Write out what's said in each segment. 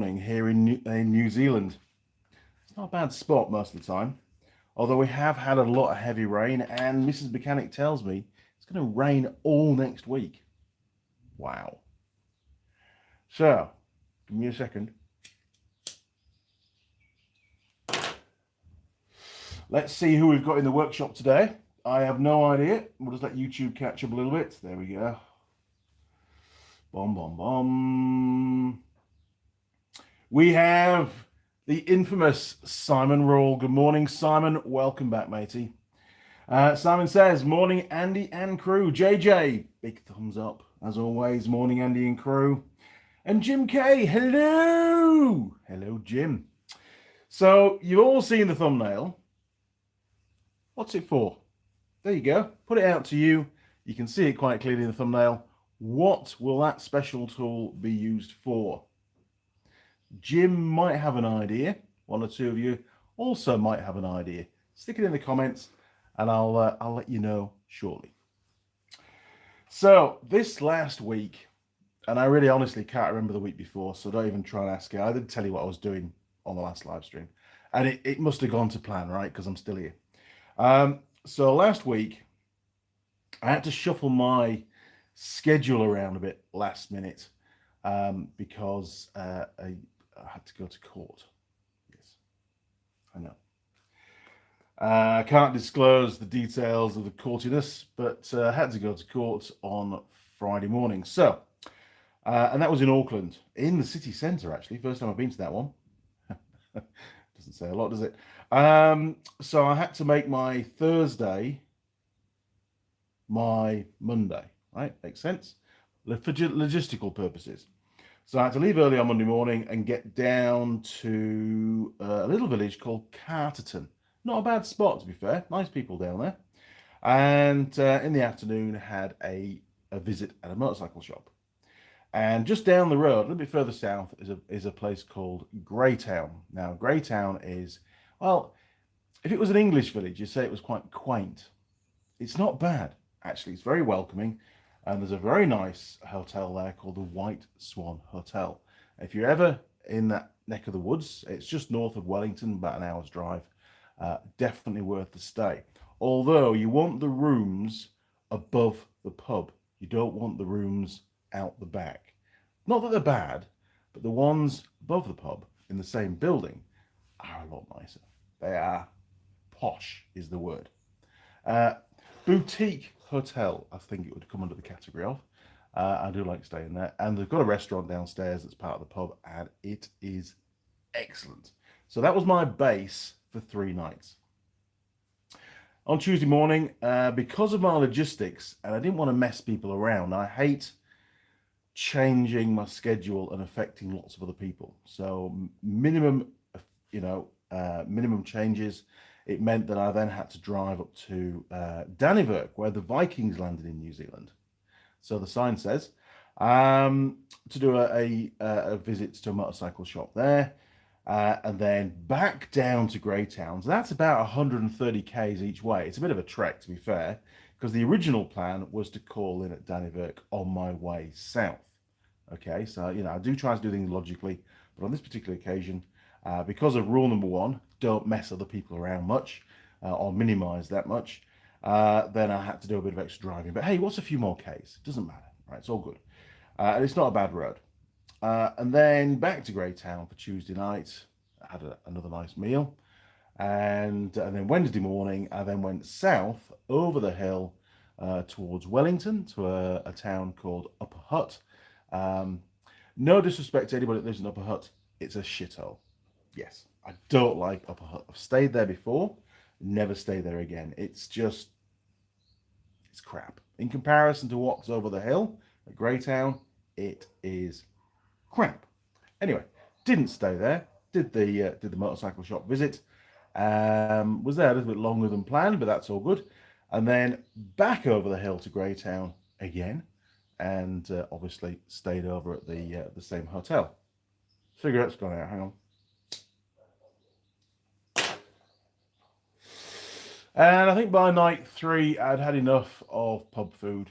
here in New Zealand. It's not a bad spot most of the time, although we have had a lot of heavy rain, and Mrs. Mechanic tells me it's going to rain all next week. Wow. So, give me a second. Let's see who we've got in the workshop today. I have no idea. We'll just let YouTube catch up a little bit. There we go. Bomb, bomb, bomb. We have the infamous Simon Rawle. Good morning, Simon. Welcome back, matey. Simon says, morning, Andy and crew. JJ, big thumbs up, as always. Morning, Andy and crew. And Jim K, hello. Hello, Jim. So, you've all seen the thumbnail. What's it for? There you go. Put it out to you. You can see it quite clearly in the thumbnail. What will that special tool be used for? Jim might have an idea. One or two of you also might have an idea. Stick it in the comments and I'll let you know shortly. So this last week, and I really honestly can't remember the week before, so don't even try and ask it. I didn't tell you what I was doing on the last live stream. And it must have gone to plan, right? Because I'm still here. So last week, I had to shuffle my schedule around a bit last minute because I had to go to court. Yes, I know. I can't disclose the details of the courtiness, but I had to go to court on Friday morning. So, and that was in Auckland, in the city centre, actually. First time I've been to that one. Doesn't say a lot, does it? So I had to make my Thursday my Monday, right? Makes sense? For logistical purposes. So I had to leave early on Monday morning and get down to a little village called Carterton. Not a bad spot, to be fair. Nice people down there. And in the afternoon, had a visit at a motorcycle shop. And just down the road, a little bit further south, is a place called Greytown. Now, Greytown is, well, if it was an English village, you'd say it was quite quaint. It's not bad, actually. It's very welcoming. And there's a very nice hotel there called the White Swan Hotel. If you're ever in that neck of the woods, it's just north of Wellington, about an hour's drive. Definitely worth the stay. Although you want the rooms above the pub. You don't want the rooms out the back. Not that they're bad, but the ones above the pub in the same building are a lot nicer. They are posh is the word. Boutique hotel, I think it would come under the category of. I do like staying there. And they've got a restaurant downstairs that's part of the pub, and it is excellent. So that was my base for 3 nights. On Tuesday morning, because of my logistics, and I didn't want to mess people around, I hate changing my schedule and affecting lots of other people. So minimum changes. It meant that I then had to drive up to Dannevirke, where the Vikings landed in New Zealand. So the sign says, to do a visit to a motorcycle shop there, and then back down to Greytown. So that's about 130 k's each way. It's a bit of a trek, to be fair, because the original plan was to call in at Dannevirke on my way south. Okay, so, I do try to do things logically, but on this particular occasion, because of rule number 1, don't mess other people around much, or minimize that much, then I had to do a bit of extra driving. But hey, what's a few more Ks? It doesn't matter, right? It's all good. And it's not a bad road. And then back to Greytown for Tuesday night. I had another nice meal. And then Wednesday morning, I then went south over the hill towards Wellington to a town called Upper Hutt. No disrespect to anybody that lives in Upper Hutt. It's a shithole. Yes, I don't like Upper Hutt. I've stayed there before. Never stay there again. It's crap. In comparison to what's over the hill at Greytown, it is crap. Anyway, didn't stay there. Did the motorcycle shop visit. Was there a little bit longer than planned, but that's all good. And then back over the hill to Greytown again, and obviously stayed over at the same hotel. Cigarette's gone out. Hang on. And I think by night 3, I'd had enough of pub food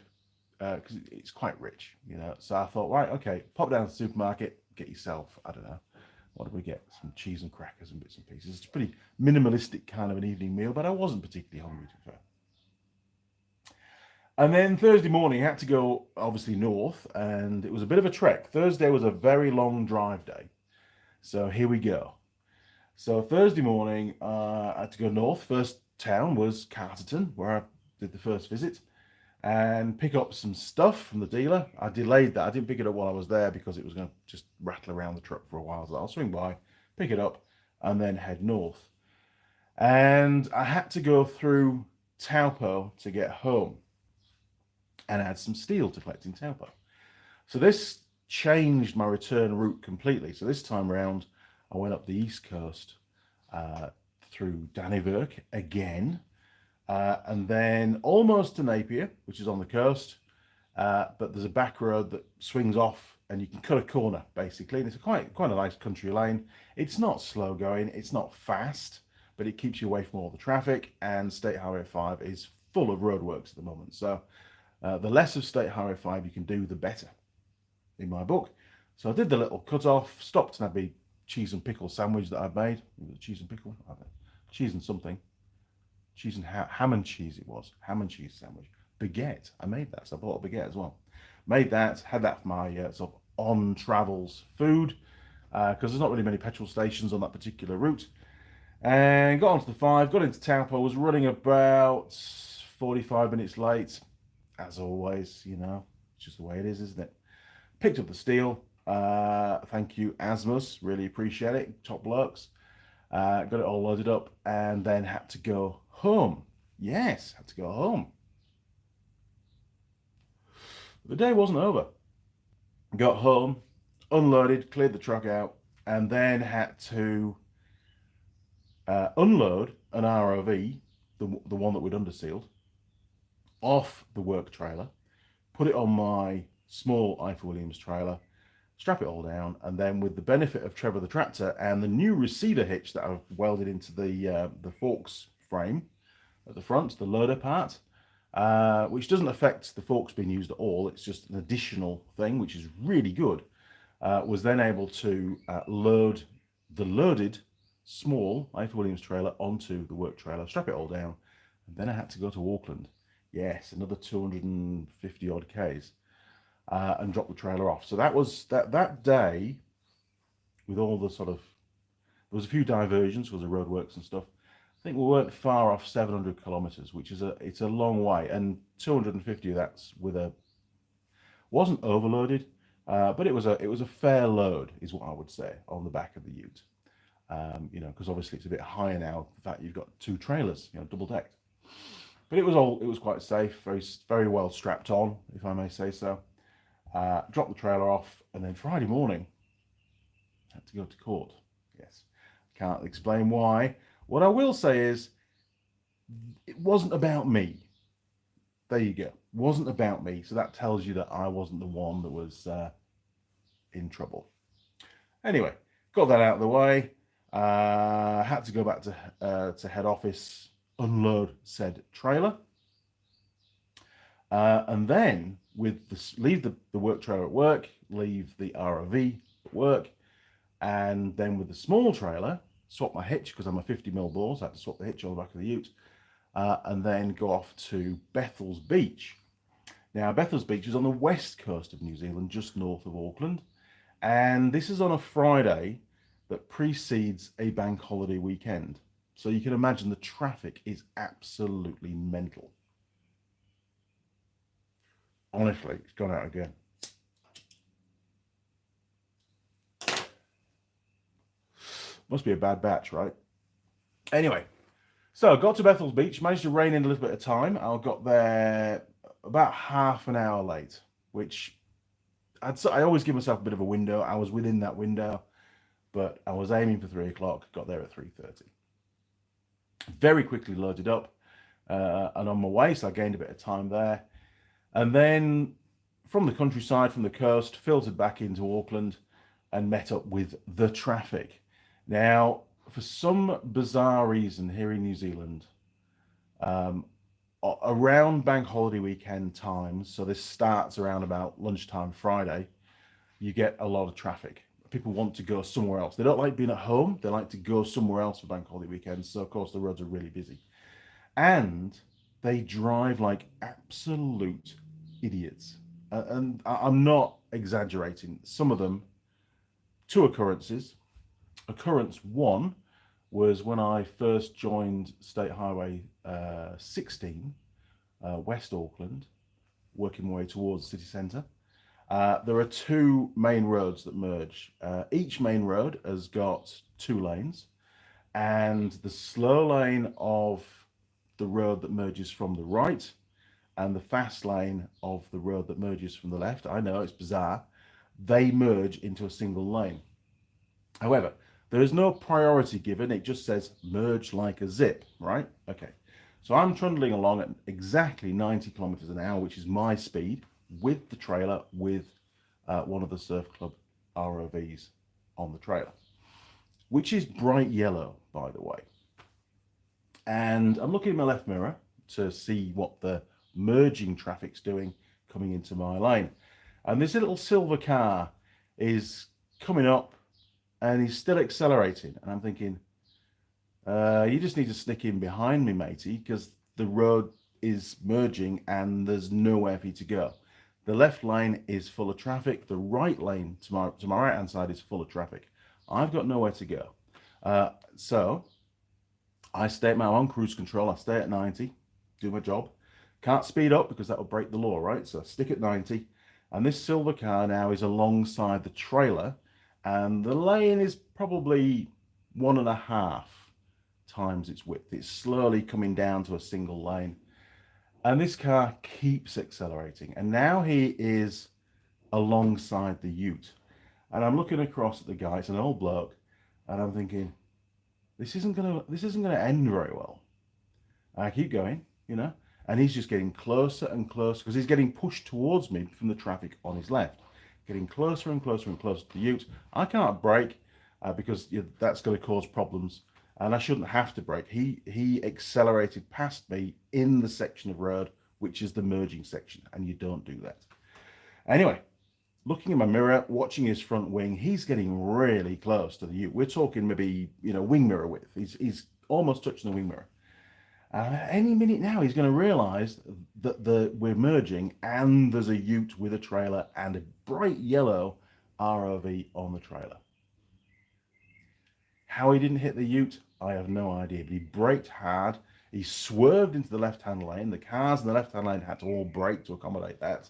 because it's quite rich, So I thought, right, okay, pop down to the supermarket, get yourself, I don't know, what did we get? Some cheese and crackers and bits and pieces. It's a pretty minimalistic kind of an evening meal, but I wasn't particularly hungry, to be fair. And then Thursday morning, I had to go, obviously, north, and it was a bit of a trek. Thursday was a very long drive day. So here we go. So Thursday morning, I had to go north. First town was Carterton, where I did the first visit, and pick up some stuff from the dealer. I delayed that. I didn't pick it up while I was there because it was going to just rattle around the truck for a while. So I'll swing by, pick it up, and then head north. And I had to go through Taupo to get home, and add some steel to collect in Taupo. So this changed my return route completely. So this time around, I went up the east coast through Dannevirke again, and then almost to Napier, which is on the coast, but there's a back road that swings off and you can cut a corner basically, and it's quite a nice country lane. It's not slow going, it's not fast, but it keeps you away from all the traffic, and State Highway 5 is full of roadworks at the moment. So the less of State Highway 5 you can do, the better, in my book. So I did the little cut off, stopped and had the cheese and pickle sandwich that I'd made. Cheese and pickle? Cheese and something. Cheese and ham and cheese it was. Ham and cheese sandwich. Baguette. I made that, so I bought a baguette as well. Made that, had that for my sort of on-travels food, because there's not really many petrol stations on that particular route. And got onto the 5, got into Taupo, was running about 45 minutes late. As always, you know, it's just the way it is, isn't it? Picked up the steel. Thank you, Asmus. Really appreciate it. Top blokes. Got it all loaded up and then had to go home. Yes, had to go home. The day wasn't over. Got home, unloaded, cleared the truck out, and then had to unload an ROV, the one that we'd undersealed, off the work trailer, put it on my small Eiffel Williams trailer, strap it all down, and then with the benefit of Trevor the tractor and the new receiver hitch that I've welded into the forks frame at the front, the loader part, which doesn't affect the forks being used at all, it's just an additional thing, which is really good, was then able to load the loaded small Eiffel Williams trailer onto the work trailer, strap it all down, and then I had to go to Auckland. Yes, another 250 odd Ks, and drop the trailer off. So that was that day, with all the sort of, there was a few diversions because of roadworks and stuff. I think we weren't far off 700 kilometers, which is it's a long way, and 250 that's with wasn't overloaded, but it was a fair load, is what I would say, on the back of the ute. You know, because obviously it's a bit higher now. The fact you've got 2 trailers, you know, double decked. But it was quite safe, very well strapped on, if I may say so. Dropped the trailer off, and then Friday morning, had to go to court. Yes, can't explain why. What I will say is, it wasn't about me. There you go. It wasn't about me. So that tells you that I wasn't the one that was in trouble. Anyway, got that out of the way. Had to go back to head office, unload said trailer, and then leave the work trailer at work, leave the ROV at work, and then with the small trailer, swap my hitch because I'm a 50mm bore, so I had to swap the hitch on the back of the ute, and then go off to Bethells Beach. Now, Bethells Beach is on the west coast of New Zealand, just north of Auckland, and this is on a Friday that precedes a bank holiday weekend. So you can imagine the traffic is absolutely mental. Honestly, it's gone out again. Must be a bad batch, right? Anyway, so got to Bethells Beach, managed to rein in a little bit of time. I got there about half an hour late, which I always give myself a bit of a window. I was within that window, but I was aiming for 3 o'clock, got there at 3:30. Very quickly loaded up, and on my way, so I gained a bit of time there. And then from the countryside, from the coast, filtered back into Auckland and met up with the traffic. Now, for some bizarre reason here in New Zealand, around bank holiday weekend times, so this starts around about lunchtime Friday, you get a lot of traffic people want to go somewhere else. They don't like being at home. They like to go somewhere else for bank holiday weekends. So of course the roads are really busy, and they drive like absolute idiots. And I'm not exaggerating. Some of them, two occurrences. Occurrence one was when I first joined State Highway 16, West Auckland, working my way towards the city centre. There are two main roads that merge. Each main road has got two lanes, and the slow lane of the road that merges from the right and the fast lane of the road that merges from the left, I know it's bizarre, they merge into a single lane. However, there is no priority given. It just says merge like a zip, right? Okay. So I'm trundling along at exactly 90 kilometers an hour, which is my speed, with the trailer, with one of the Surf Club ROVs on the trailer, which is bright yellow, by the way. And I'm looking in my left mirror to see what the merging traffic's doing coming into my lane. And this little silver car is coming up and he's still accelerating. And I'm thinking, you just need to sneak in behind me, matey, because the road is merging and there's nowhere for you to go. The left lane is full of traffic. The right lane to my right hand side is full of traffic. I've got nowhere to go. So I stay at my own cruise control. I stay at 90, do my job. Can't speed up because that will break the law, right? So I stick at 90. And this silver car now is alongside the trailer. And the lane is probably 1.5 times its width. It's slowly coming down to a single lane. And this car keeps accelerating. And now he is alongside the ute. And I'm looking across at the guy, it's an old bloke, and I'm thinking, this isn't gonna end very well. And I keep going, you know, and he's just getting closer and closer because he's getting pushed towards me from the traffic on his left, getting closer and closer and closer to the ute. I can't brake because that's going to cause problems, and I shouldn't have to brake. He accelerated past me in the section of road, which is the merging section, and you don't do that. Anyway, looking in my mirror, watching his front wing, he's getting really close to the ute. We're talking maybe, wing mirror width. He's almost touching the wing mirror. Any minute now, he's going to realise that we're merging and there's a ute with a trailer and a bright yellow ROV on the trailer. How he didn't hit the ute, I have no idea. But he braked hard. He swerved into the left-hand lane. The cars in the left-hand lane had to all brake to accommodate that.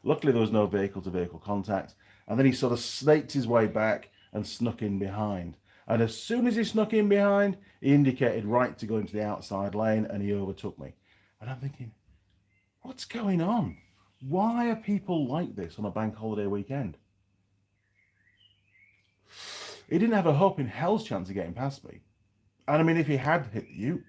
Luckily, there was no vehicle-to-vehicle contact. And then he sort of snaked his way back and snuck in behind. And as soon as he snuck in behind, he indicated right to go into the outside lane and he overtook me. And I'm thinking, what's going on? Why are people like this on a bank holiday weekend? He didn't have a hope in hell's chance of getting past me. And I mean, if he had hit the ute,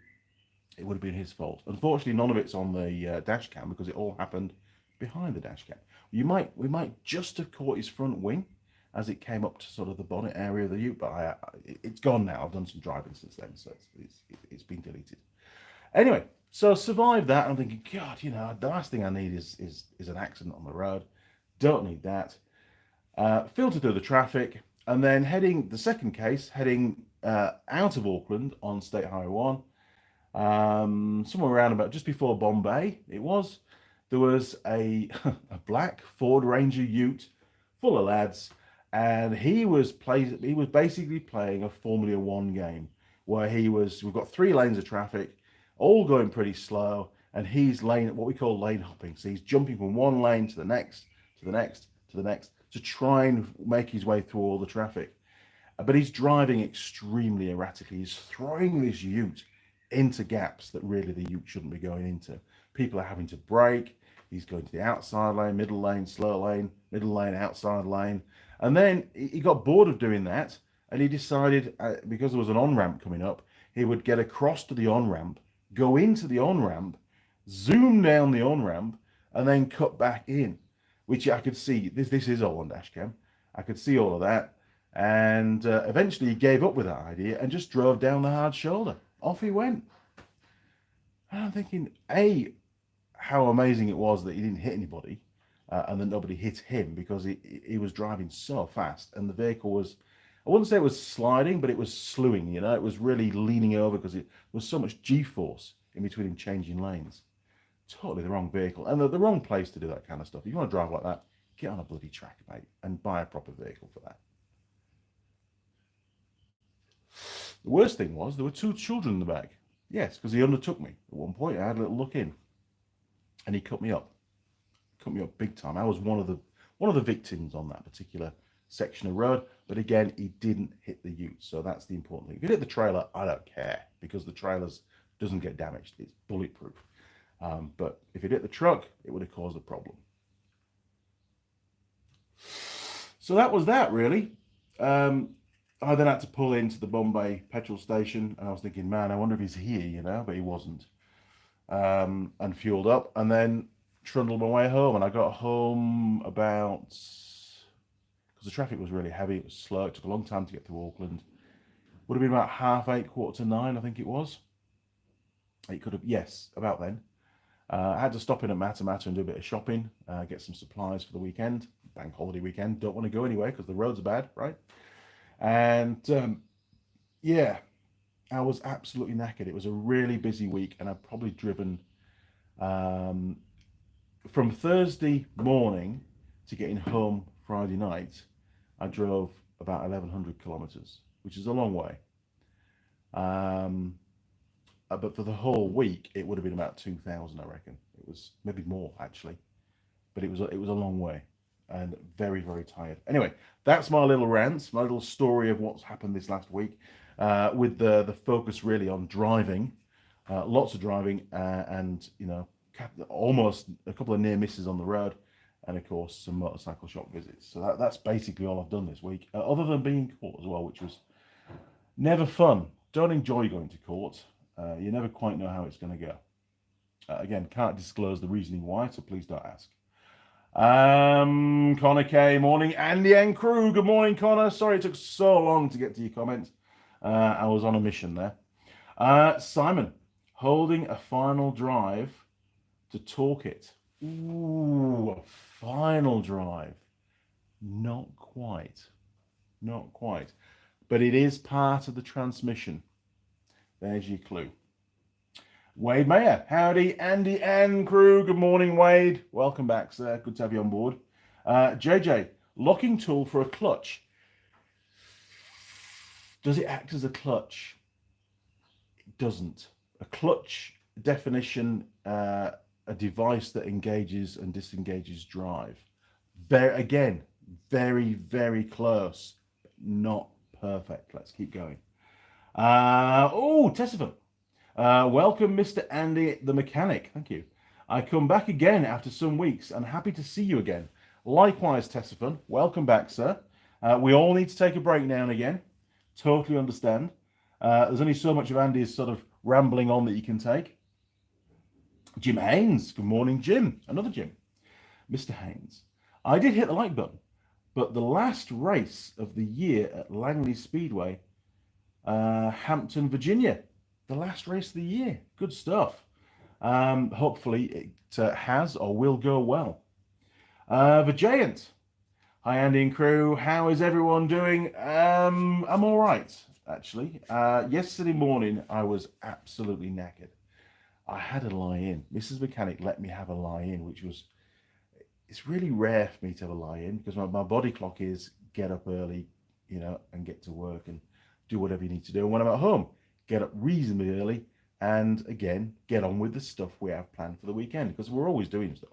it would have been his fault. Unfortunately, none of it's on the dash cam because it all happened behind the dash cam. We might just have caught his front wing as it came up to sort of the bonnet area of the ute, but it's gone now. I've done some driving since then, so it's been deleted. Anyway, so survived that. I'm thinking, God, the last thing I need is an accident on the road. Don't need that. Filter through the traffic, and then heading out of Auckland on State Highway 1, somewhere around about just before Bombay. There was a black Ford Ranger ute full of lads. And he was basically playing a Formula One game where we've got 3 lanes of traffic, all going pretty slow, and he's what we call lane hopping. So he's jumping from one lane to the next, to the next, to the next, to try and make his way through all the traffic. But he's driving extremely erratically. He's throwing this ute into gaps that really the ute shouldn't be going into. People are having to brake. He's going to the outside lane, middle lane, slow lane, middle lane, outside lane. And then he got bored of doing that, and he decided, because there was an on-ramp coming up, he would get across to the on-ramp, go into the on-ramp, zoom down the on-ramp, and then cut back in, which I could see. This is all on dash cam. I could see all of that. And eventually he gave up with that idea and just drove down the hard shoulder. Off he went. And I'm thinking, A, how amazing it was that he didn't hit anybody. and then nobody hit him because he was driving so fast, and the vehicle was, I wouldn't say it was sliding, but it was slewing, you know, it was really leaning over because it was so much G-force in between him changing lanes. Totally the wrong vehicle, and the wrong place to do that kind of stuff. If you want to drive like that, get on a bloody track, mate, and buy a proper vehicle for that. The worst thing was there were two children in the back. Yes, because he undertook me. At one point, I had a little look in, and he cut me up big time. I was one of the victims on that particular section of road. But again, he didn't hit the ute, so that's the important thing. If you hit the trailer, I don't care because the trailer doesn't get damaged. It's bulletproof. But if it hit the truck, it would have caused a problem. So that was that, really. I then had to pull into the Bombay petrol station, and I was thinking, man, I wonder if he's here, you know, but he wasn't. And fueled up, and then trundled my way home. And I got home about, because the traffic was really heavy, it was slow, it took a long time to get through Auckland. Would have been about 8:30, 8:45, I think it was. It could have, yes, about then. I had to stop in at Matamata and do a bit of shopping, get some supplies for the weekend, bank holiday weekend. Don't want to go anywhere because the roads are bad, right? And yeah, I was absolutely knackered. It was a really busy week, and I've probably driven from Thursday morning to getting home Friday night. I drove about 1,100 kilometers, which is a long way. But for the whole week, it would have been about 2,000, I reckon. It was maybe more actually, but it was a long way, and very, very tired. Anyway, that's my little rant, my little story of what's happened this last week, with the focus really on driving, lots of driving, and you know, almost a couple of near misses on the road, and of course some motorcycle shop visits. So that's basically all I've done this week, other than being in court as well, which was never fun. Don't enjoy going to court. You never quite know how it's going to go. Again, can't disclose the reasoning why, so please don't ask. Connor K, morning. Andy and crew, good morning, Connor. Sorry it took so long to get to your comment. I was on a mission there. Simon, holding a final drive to talk it. Ooh, a final drive. Not quite. Not quite. But it is part of the transmission. There's your clue. Wade Mayer, howdy, Andy and crew. Good morning, Wade. Welcome back, sir. Good to have you on board. JJ, locking tool for a clutch. Does it act as a clutch? It doesn't. A clutch definition, a device that engages and disengages drive. Again, very, very close, but not perfect. Let's keep going. Tessifon. Welcome, Mr. Andy, the mechanic. Thank you. I come back again after some weeks and happy to see you again. Likewise, Tessifon. Welcome back, sir. We all need to take a break now and again. Totally understand. There's only so much of Andy's sort of rambling on that you can take. Jim Haynes. Good morning, Jim. Another Jim. Mr. Haynes. I did hit the like button, but the last race of the year at Langley Speedway, Hampton, Virginia. The last race of the year. Good stuff. Hopefully it has or will go well. The Giant. Hi, Andy and crew. How is everyone doing? I'm all right, actually. Yesterday morning, I was absolutely knackered. I had a lie-in. Mrs. Mechanic let me have a lie-in, which was... It's really rare for me to have a lie-in because my body clock is get up early, you know, and get to work and do whatever you need to do. And when I'm at home, get up reasonably early and, again, get on with the stuff we have planned for the weekend because we're always doing stuff.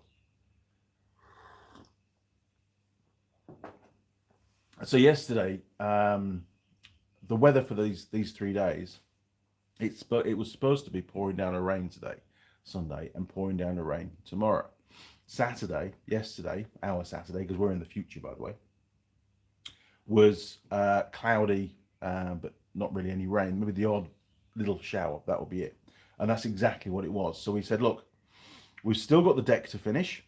So yesterday, the weather for these 3 days, it was supposed to be pouring down a rain today, Sunday, and pouring down a rain tomorrow. Yesterday, our Saturday, because we're in the future, by the way, was cloudy, but not really any rain, maybe the odd little shower, that would be it. And that's exactly what it was. So we said, look, we've still got the deck to finish,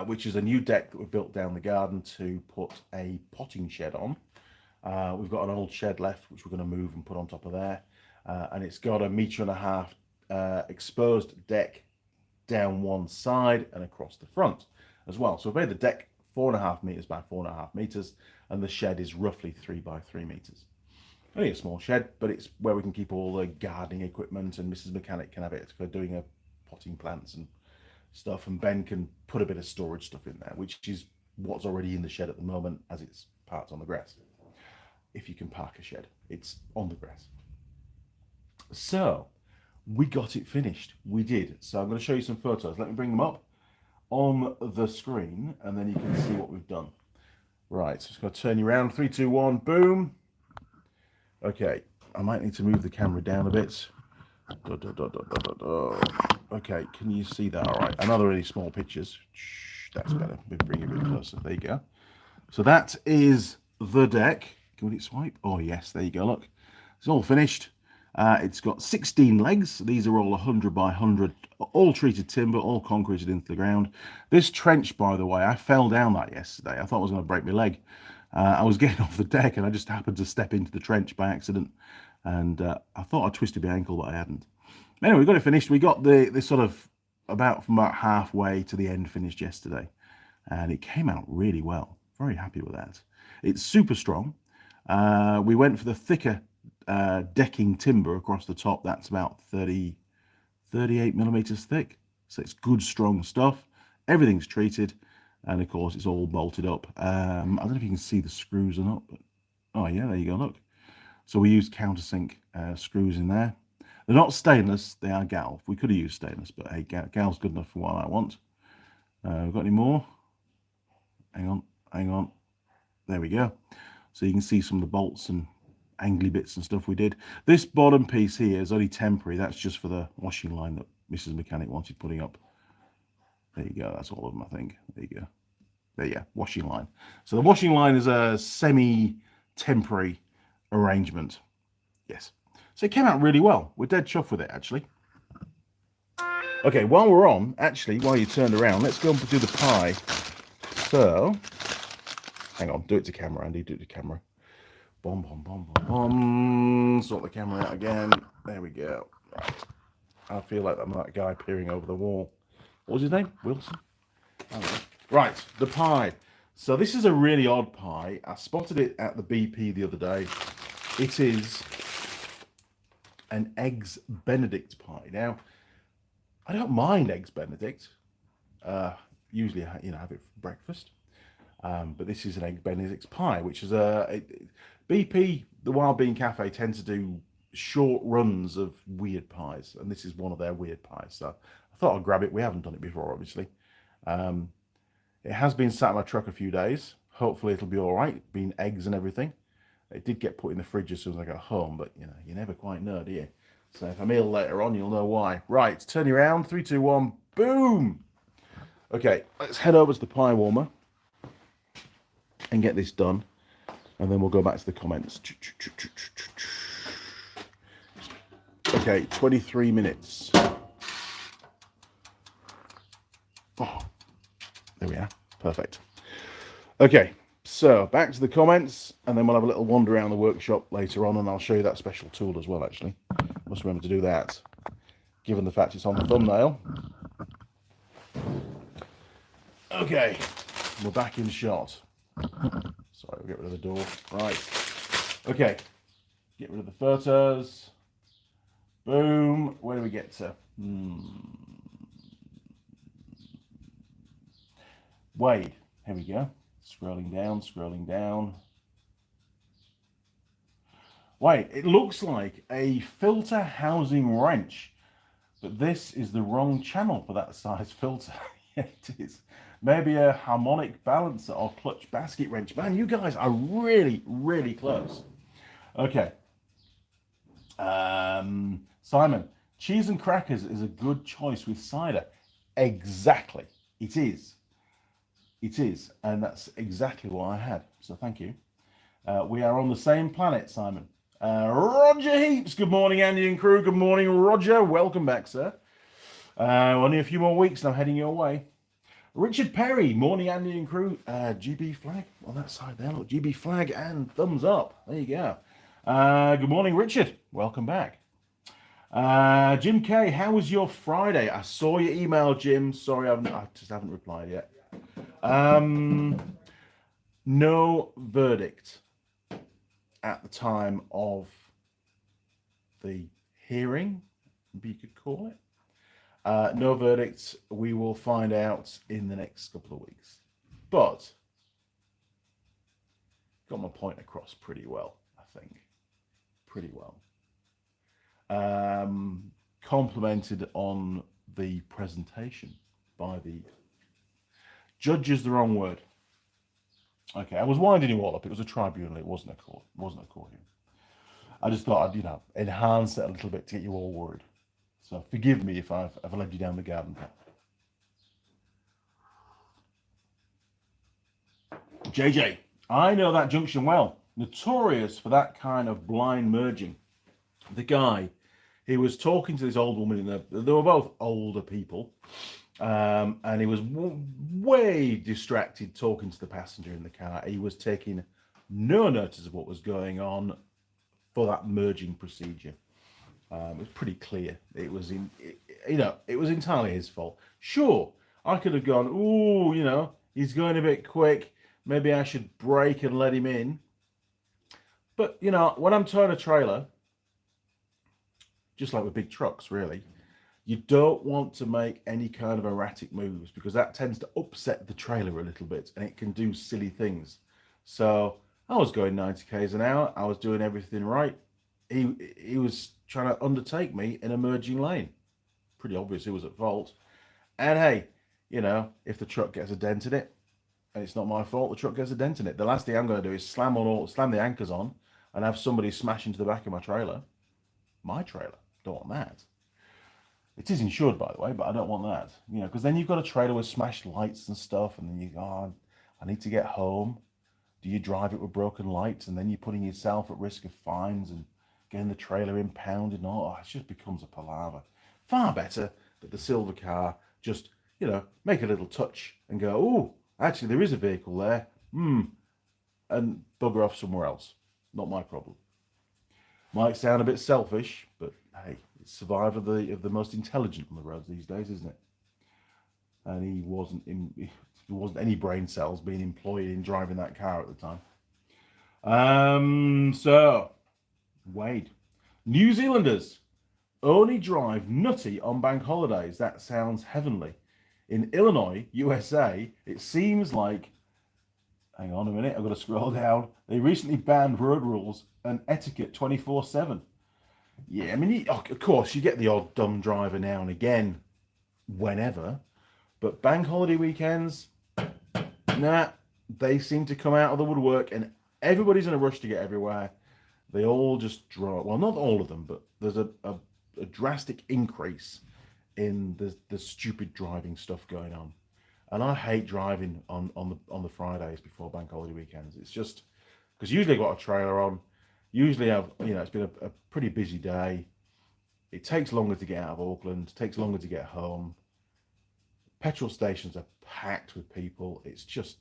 which is a new deck that we've built down the garden to put a potting shed on. We've got an old shed left, which we're going to move and put on top of there. And it's got 1.5 meter exposed deck down one side and across the front. as well. So we made the deck 4.5 meters by 4.5 meters, and the shed is roughly 3 by 3 meters. Only a small shed, but it's where we can keep all the gardening equipment, and Mrs. Mechanic can have it for doing her potting plants and stuff, and Ben can put a bit of storage stuff in there, which is what's already in the shed at the moment, as it's parked on the grass. If you can park a shed, it's on the grass. So we got it finished. We did. So I'm going to show you some photos. Let me bring them up on the screen, and then you can see what we've done. Right, so just going to turn you around. 3, 2, 1, boom. Okay, I might need to move the camera down a bit. Okay, can you see that? All right, another really small pictures. That's better. We'll bring it a bit closer. There you go. So that is the deck. Can we swipe? Oh yes, there you go. Look, it's all finished. It's got 16 legs. These are all 100 by 100, all treated timber, all concreted into the ground. This trench, by the way, I fell down that yesterday. I thought I was going to break my leg. I was getting off the deck and I just happened to step into the trench by accident. And I thought I twisted my ankle, but I hadn't. Anyway, we got it finished. We got the sort of from about halfway to the end finished yesterday. And it came out really well. Very happy with that. It's super strong. We went for the thicker decking timber across the top. That's about 38 millimeters thick. So it's good, strong stuff. Everything's treated. And of course, it's all bolted up. I don't know if you can see the screws or not, but oh yeah, there you go, look. So we used countersink screws in there. They're not stainless, they are galv. We could have used stainless, but hey, galv's good enough for what I want. We've got any more? Hang on. There we go. So you can see some of the bolts and angly bits and stuff we did. This bottom piece here is only temporary. That's just for the washing line that Mrs. Mechanic wanted putting up. There you go. That's all of them, I think. There you go. There you go. Washing line. So the washing line is a semi-temporary arrangement. Yes. So it came out really well. We're dead chuffed with it, actually. Okay, while we're on, actually, while you turned around, let's go and do the pie. So, hang on. Do it to camera, Andy. Do it to camera. Boom, boom, boom, boom, boom. Sort the camera out again. There we go. Right. I feel like I'm that guy peering over the wall. What was his name? Wilson? Right, the pie. So this is a really odd pie. I spotted it at the BP the other day. It is an eggs Benedict pie. Now, I don't mind eggs Benedict. Usually, have it for breakfast. But this is an egg Benedict pie, which is BP, the Wild Bean Cafe, tends to do short runs of weird pies, and this is one of their weird pies. So I thought I'd grab it. We haven't done it before, obviously. It has been sat in my truck a few days. Hopefully it'll be all right, being eggs and everything. It did get put in the fridge as soon as I got home, but you never quite know, do you? So if I'm ill later on, you'll know why. Right, turn you around. 3, 2, 1, boom. Okay, let's head over to the pie warmer and get this done, and then we'll go back to the comments. Okay, 23 minutes. Oh, there we are. Perfect. Okay, so back to the comments, and then we'll have a little wander around the workshop later on, and I'll show you that special tool as well, actually. Must remember to do that, given the fact it's on the thumbnail. Okay, we're back in shot. Sorry, we'll get rid of the door. Right. Okay, get rid of the photos. Boom. Where do we get to? Wade. Here we go. Scrolling down. Wait, it looks like a filter housing wrench, but this is the wrong channel for that size filter. Yeah, it is. Maybe a harmonic balancer or clutch basket wrench. Man, you guys are really, really close. Okay. Simon, cheese and crackers is a good choice with cider. Exactly. It is. It is. And that's exactly what I had. So thank you. We are on the same planet, Simon. Roger Heaps. Good morning, Andy and crew. Good morning, Roger. Welcome back, sir. Only a few more weeks and I'm heading your way. Richard Perry. Morning, Andy and crew. GB flag on that side there. Look, GB flag and thumbs up. There you go. Good morning, Richard. Welcome back. Jim K, how was your Friday? I saw your email, Jim. Sorry, I just haven't replied yet. No verdict at the time of the hearing, you could call it. No verdict. We will find out in the next couple of weeks. But got my point across pretty well, I think. Pretty well. Complimented on the presentation by the judge is the wrong word. Okay, I was winding you all up. It was a tribunal. It wasn't a court. It wasn't a court hearing. I just thought I'd, enhance it a little bit to get you all worried. So forgive me if I've led you down the garden path. JJ, I know that junction well. Notorious for that kind of blind merging. The guy, he was talking to this old woman, they were both older people, and he was way distracted talking to the passenger in the car. He was taking no notice of what was going on for that merging procedure. It was pretty clear. It was it was entirely his fault. Sure, I could have gone, ooh, he's going a bit quick. Maybe I should brake and let him in. But, when I'm towing a trailer, just like with big trucks, really, you don't want to make any kind of erratic moves because that tends to upset the trailer a little bit and it can do silly things. So I was going 90 k's an hour. I was doing everything right. He was trying to undertake me in a merging lane. Pretty obvious he was at fault. And hey, if the truck gets a dent in it, and it's not my fault, the truck gets a dent in it. The last thing I'm going to do is slam the anchors on and have somebody smash into the back of my trailer. My trailer. Don't want that. It is insured, by the way, but I don't want that. Because then you've got a trailer with smashed lights and stuff, and then you go, I need to get home. Do you drive it with broken lights, and then you're putting yourself at risk of fines and getting the trailer impounded and all? It just becomes a palaver. Far better that the silver car just, make a little touch and go, oh, actually, there is a vehicle there. And bugger off somewhere else. Not my problem. Might sound a bit selfish, but hey, it's survival of the most intelligent on the roads these days, isn't it? And there wasn't any brain cells being employed in driving that car at the time. So, Wade. New Zealanders only drive nutty on bank holidays. That sounds heavenly. In Illinois, USA, it seems like, hang on a minute, I've got to scroll down. They recently banned road rules and etiquette 24/7. Yeah, I mean, of course, you get the odd dumb driver now and again, whenever. But bank holiday weekends, nah, they seem to come out of the woodwork and everybody's in a rush to get everywhere. They all just draw, well, not all of them, but there's a drastic increase in the stupid driving stuff going on. And I hate driving on the Fridays before bank holiday weekends. It's just because usually I've got a trailer on. Usually it's been a pretty busy day. It takes longer to get out of Auckland. It takes longer to get home. Petrol stations are packed with people. It's just,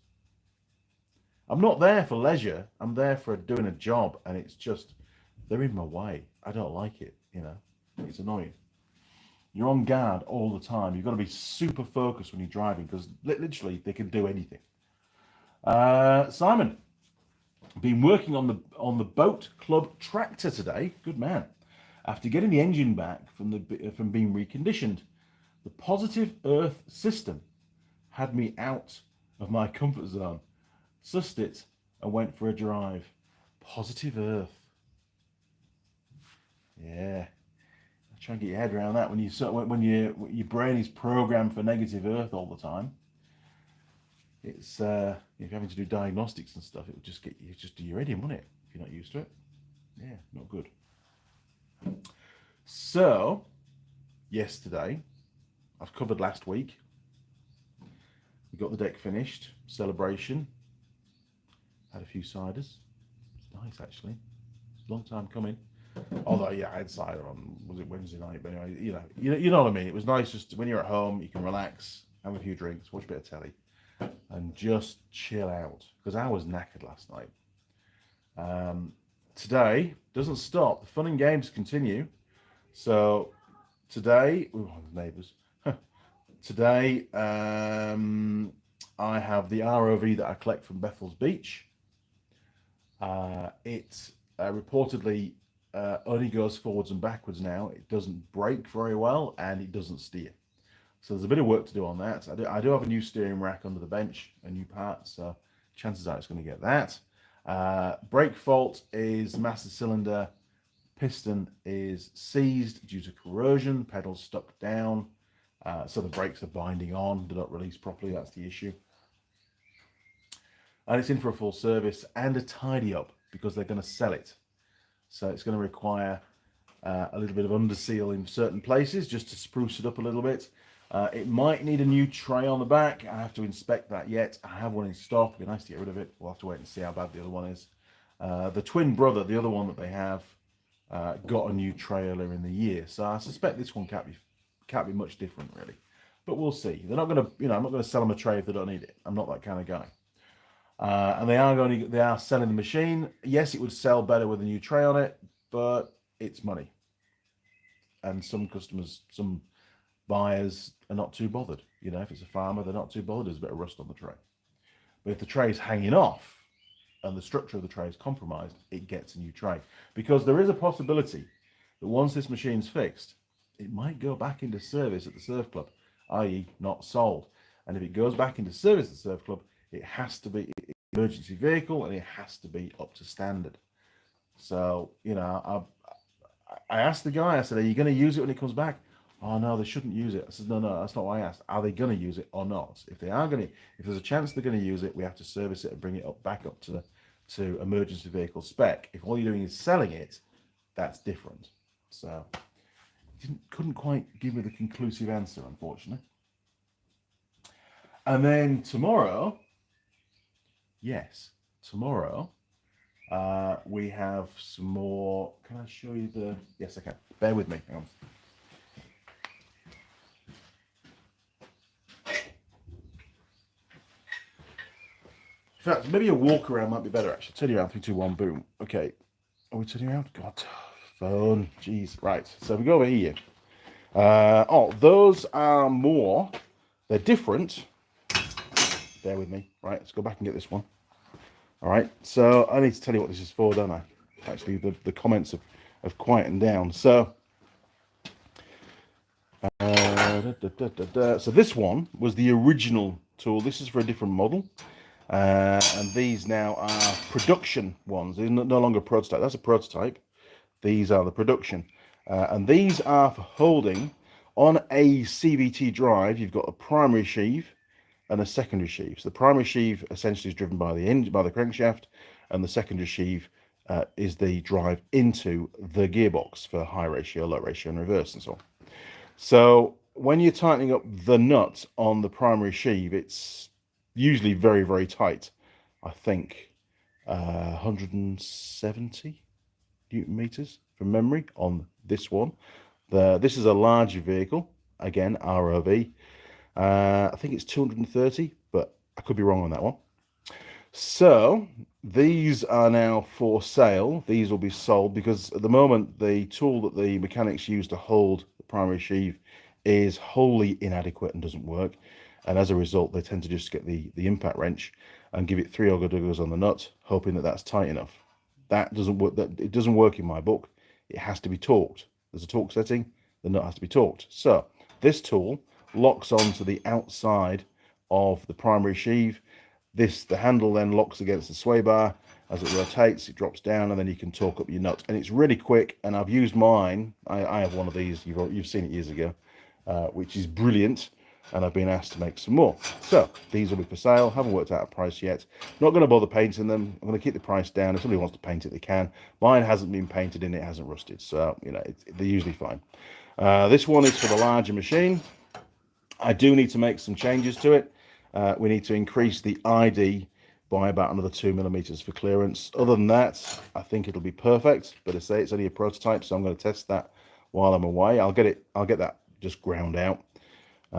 I'm not there for leisure. I'm there for doing a job, and it's just, they're in my way. I don't like it. It's annoying. You're on guard all the time. You've got to be super focused when you're driving because literally they can do anything. Simon, been working on the boat club tractor today. Good man. After getting the engine back from being reconditioned, the positive earth system had me out of my comfort zone. Sussed it and went for a drive. Positive earth. Yeah. Try and get your head around that when your brain is programmed for negative earth all the time. It's if you're having to do diagnostics and stuff, it would just do your head in, wouldn't it? If you're not used to it. Yeah, not good. So yesterday, I've covered last week. We got the deck finished, celebration. Had a few ciders. It's nice actually. Long time coming. Although, yeah, I had cider on, was it Wednesday night? But anyway, you know what I mean. It was nice just when you're at home, you can relax, have a few drinks, watch a bit of telly, and just chill out. Because I was knackered last night. Today doesn't stop. The fun and games continue. So today, neighbours. Today, I have the ROV that I collect from Bethel's Beach. It reportedly only goes forwards and backwards now. It doesn't brake very well, and it doesn't steer. So there's a bit of work to do on that. I do have a new steering rack under the bench, a new part, so chances are it's going to get that. Brake fault is master cylinder. Piston is seized due to corrosion. Pedals stuck down. So the brakes are binding on. They're not released properly. That's the issue. And it's in for a full service and a tidy up because they're going to sell it. So it's going to require a little bit of underseal in certain places just to spruce it up a little bit. It might need a new tray on the back. I have to inspect that yet. I have one in stock. It'd be nice to get rid of it. We'll have to wait and see how bad the other one is. The twin brother, the other one that they have, got a new tray earlier in the year. So I suspect this one can't be much different really. But we'll see. They're not going to, I'm not going to sell them a tray if they don't need it. I'm not that kind of guy. And they are selling the machine. Yes, it would sell better with a new tray on it, but it's money. And some customers, some buyers are not too bothered. If it's a farmer, they're not too bothered. There's a bit of rust on the tray. But if the tray is hanging off and the structure of the tray is compromised, it gets a new tray. Because there is a possibility that once this machine's fixed, it might go back into service at the surf club, i.e. not sold. And if it goes back into service at the surf club, it has to be an emergency vehicle and it has to be up to standard. So, I asked the guy, I said, are you going to use it when it comes back? Oh, no, they shouldn't use it. I said, no, that's not what I asked. Are they going to use it or not? If there's a chance they're going to use it, we have to service it and bring it back up to emergency vehicle spec. If all you're doing is selling it, that's different. So, couldn't quite give me the conclusive answer, unfortunately. And then tomorrow, we have some more. Can I show you yes, I can. Bear with me. Hang on. In fact, maybe a walk around might be better, actually. Turn you around, 3, 2, 1, boom. Okay. Are we turning around? God, phone. Jeez. Right. So we go over here. Those are more. They're different. Bear with me. Right. Let's go back and get this one. All right. So I need to tell you what this is for, don't I? Actually, the comments have quietened down. So, so this one was the original tool. This is for a different model. And these now are production ones. They're no longer prototype. That's a prototype. These are the production. And these are for holding on a CVT drive. You've got a primary sheave and a secondary sheave. So the primary sheave essentially is driven by the crankshaft, and the secondary sheave is the drive into the gearbox for high ratio, low ratio, and reverse, and so on. So when you're tightening up the nut on the primary sheave, it's usually very, very tight. I think 170 Newton meters from memory on this one. This is a larger vehicle, again ROV. I think it's 230, but I could be wrong on that one. So these are now for sale. These will be sold because at the moment the tool that the mechanics use to hold the primary sheave is wholly inadequate and doesn't work. And as a result, they tend to just get the impact wrench and give it 3 ogre-duggers on the nut, hoping that that's tight enough. That doesn't work. It doesn't work in my book. It has to be torqued. There's a torque setting. The nut has to be torqued. So this tool locks onto the outside of the primary sheave. The handle then locks against the sway bar. As it rotates, it drops down, and then you can torque up your nut. And it's really quick. And I've used mine. I have one of these. You've seen it years ago, which is brilliant. And I've been asked to make some more. So these will be for sale. Haven't worked out a price yet. Not going to bother painting them. I'm going to keep the price down. If somebody wants to paint it, they can. Mine hasn't been painted and it hasn't rusted. So, they're usually fine. This one is for the larger machine. I do need to make some changes to it. We need to increase the ID by about another 2 millimeters for clearance. Other than that, I think it'll be perfect. But I say it's only a prototype, so I'm going to test that while I'm away. I'll get that just ground out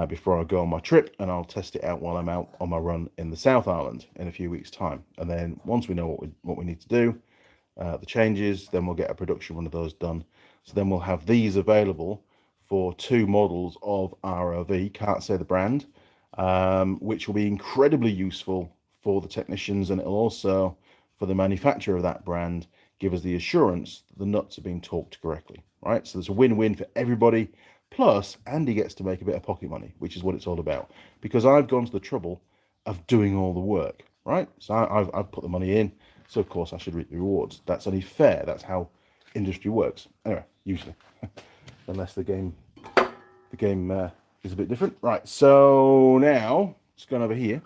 before I go on my trip, and I'll test it out while I'm out on my run in the South Island in a few weeks' time. And then once we know what we need to do, the changes, then we'll get a production run of those done. So then we'll have these available for 2 models of ROV. Can't say the brand, which will be incredibly useful for the technicians, and it'll also, for the manufacturer of that brand, give us the assurance that the nuts are being torqued correctly, right? So there's a win-win for everybody. Plus, Andy gets to make a bit of pocket money, which is what it's all about. Because I've gone to the trouble of doing all the work, right? So I've put the money in, so of course I should reap the rewards. That's only fair. That's how industry works. Anyway, usually, unless the game is a bit different. Right. So now it's gone over here.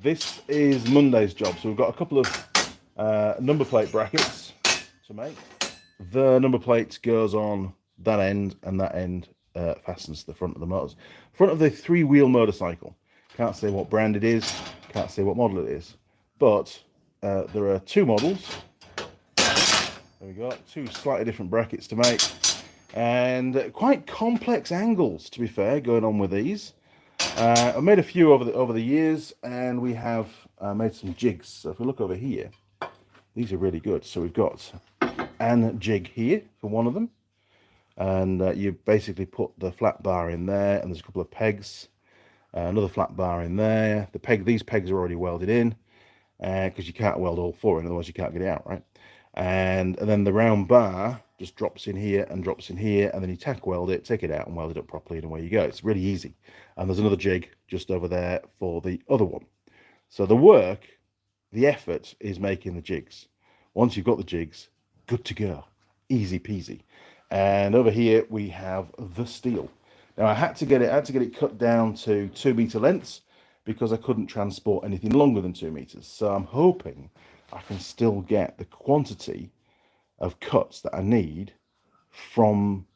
This is Monday's job. So we've got a couple of number plate brackets to make. The number plate goes on that end, and that end fastens to the front of the motors. Front of the three-wheel motorcycle. Can't say what brand it is, can't say what model it is. But there are two models. There we go, two slightly different brackets to make. And quite complex angles, to be fair, going on with these. I've made a few over the years, and we have made some jigs. So if we look over here, these are really good. So we've got an jig here for one of them, and you basically put the flat bar in there, and there's a couple of pegs, another flat bar in there. These pegs are already welded in, because you can't weld all four in, otherwise you can't get it out, right? And then the round bar just drops in here and drops in here, and then you tack weld it, take it out and weld it up properly, and away you go. It's really easy. And there's another jig just over there for the other one. So the effort is making the jigs. Once you've got the jigs, good to go, easy peasy. And over here we have the steel. Now I had to get it cut down to 2 meter lengths because I couldn't transport anything longer than 2 meters. So I'm hoping I can still get the quantity of cuts that I need from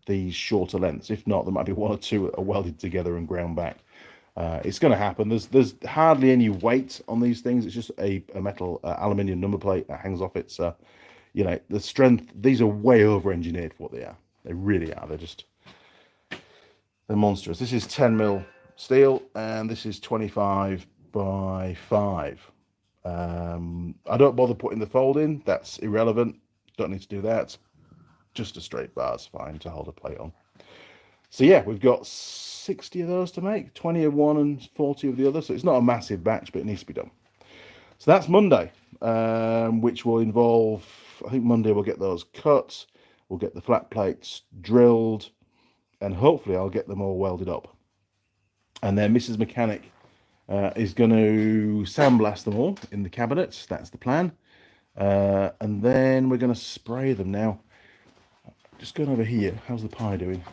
these shorter lengths. If not, there might be one or two that are welded together and ground back. It's going to happen. There's hardly any weight on these things. It's just a metal aluminium number plate that hangs off it. So, you know, the strength, these are way over engineered for what they are. They really are. They're monstrous. This is 10 mil steel, and this is 25 by 5. I don't bother putting the fold in. That's irrelevant. Don't need to do that. Just a straight bar's fine to hold a plate on. So yeah, we've got 60 of those to make, 20 of one and 40 of the other. So it's not a massive batch, but it needs to be done. So that's Monday, which will involve, I think Monday we'll get those cut, we'll get the flat plates drilled, and hopefully I'll get them all welded up. And then Mrs. Mechanic is going to sandblast them all in the cabinets. That's the plan. And then we're going to spray them. Now, just going over here, how's the pie doing?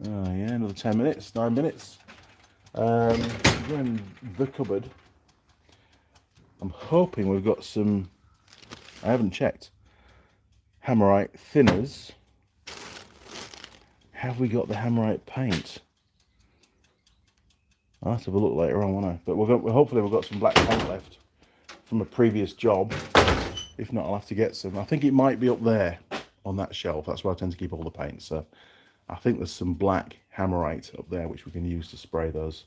Oh yeah, another 10 minutes, 9 minutes. Go in the cupboard. I'm hoping we've got some, I haven't checked, Hammerite thinners. Have we got the Hammerite paint? I'll have to have a look later on, won't I? But hopefully we've got some black paint left from a previous job. If not, I'll have to get some. I think it might be up there on that shelf. That's where I tend to keep all the paint. So I think there's some black Hammerite up there which we can use to spray those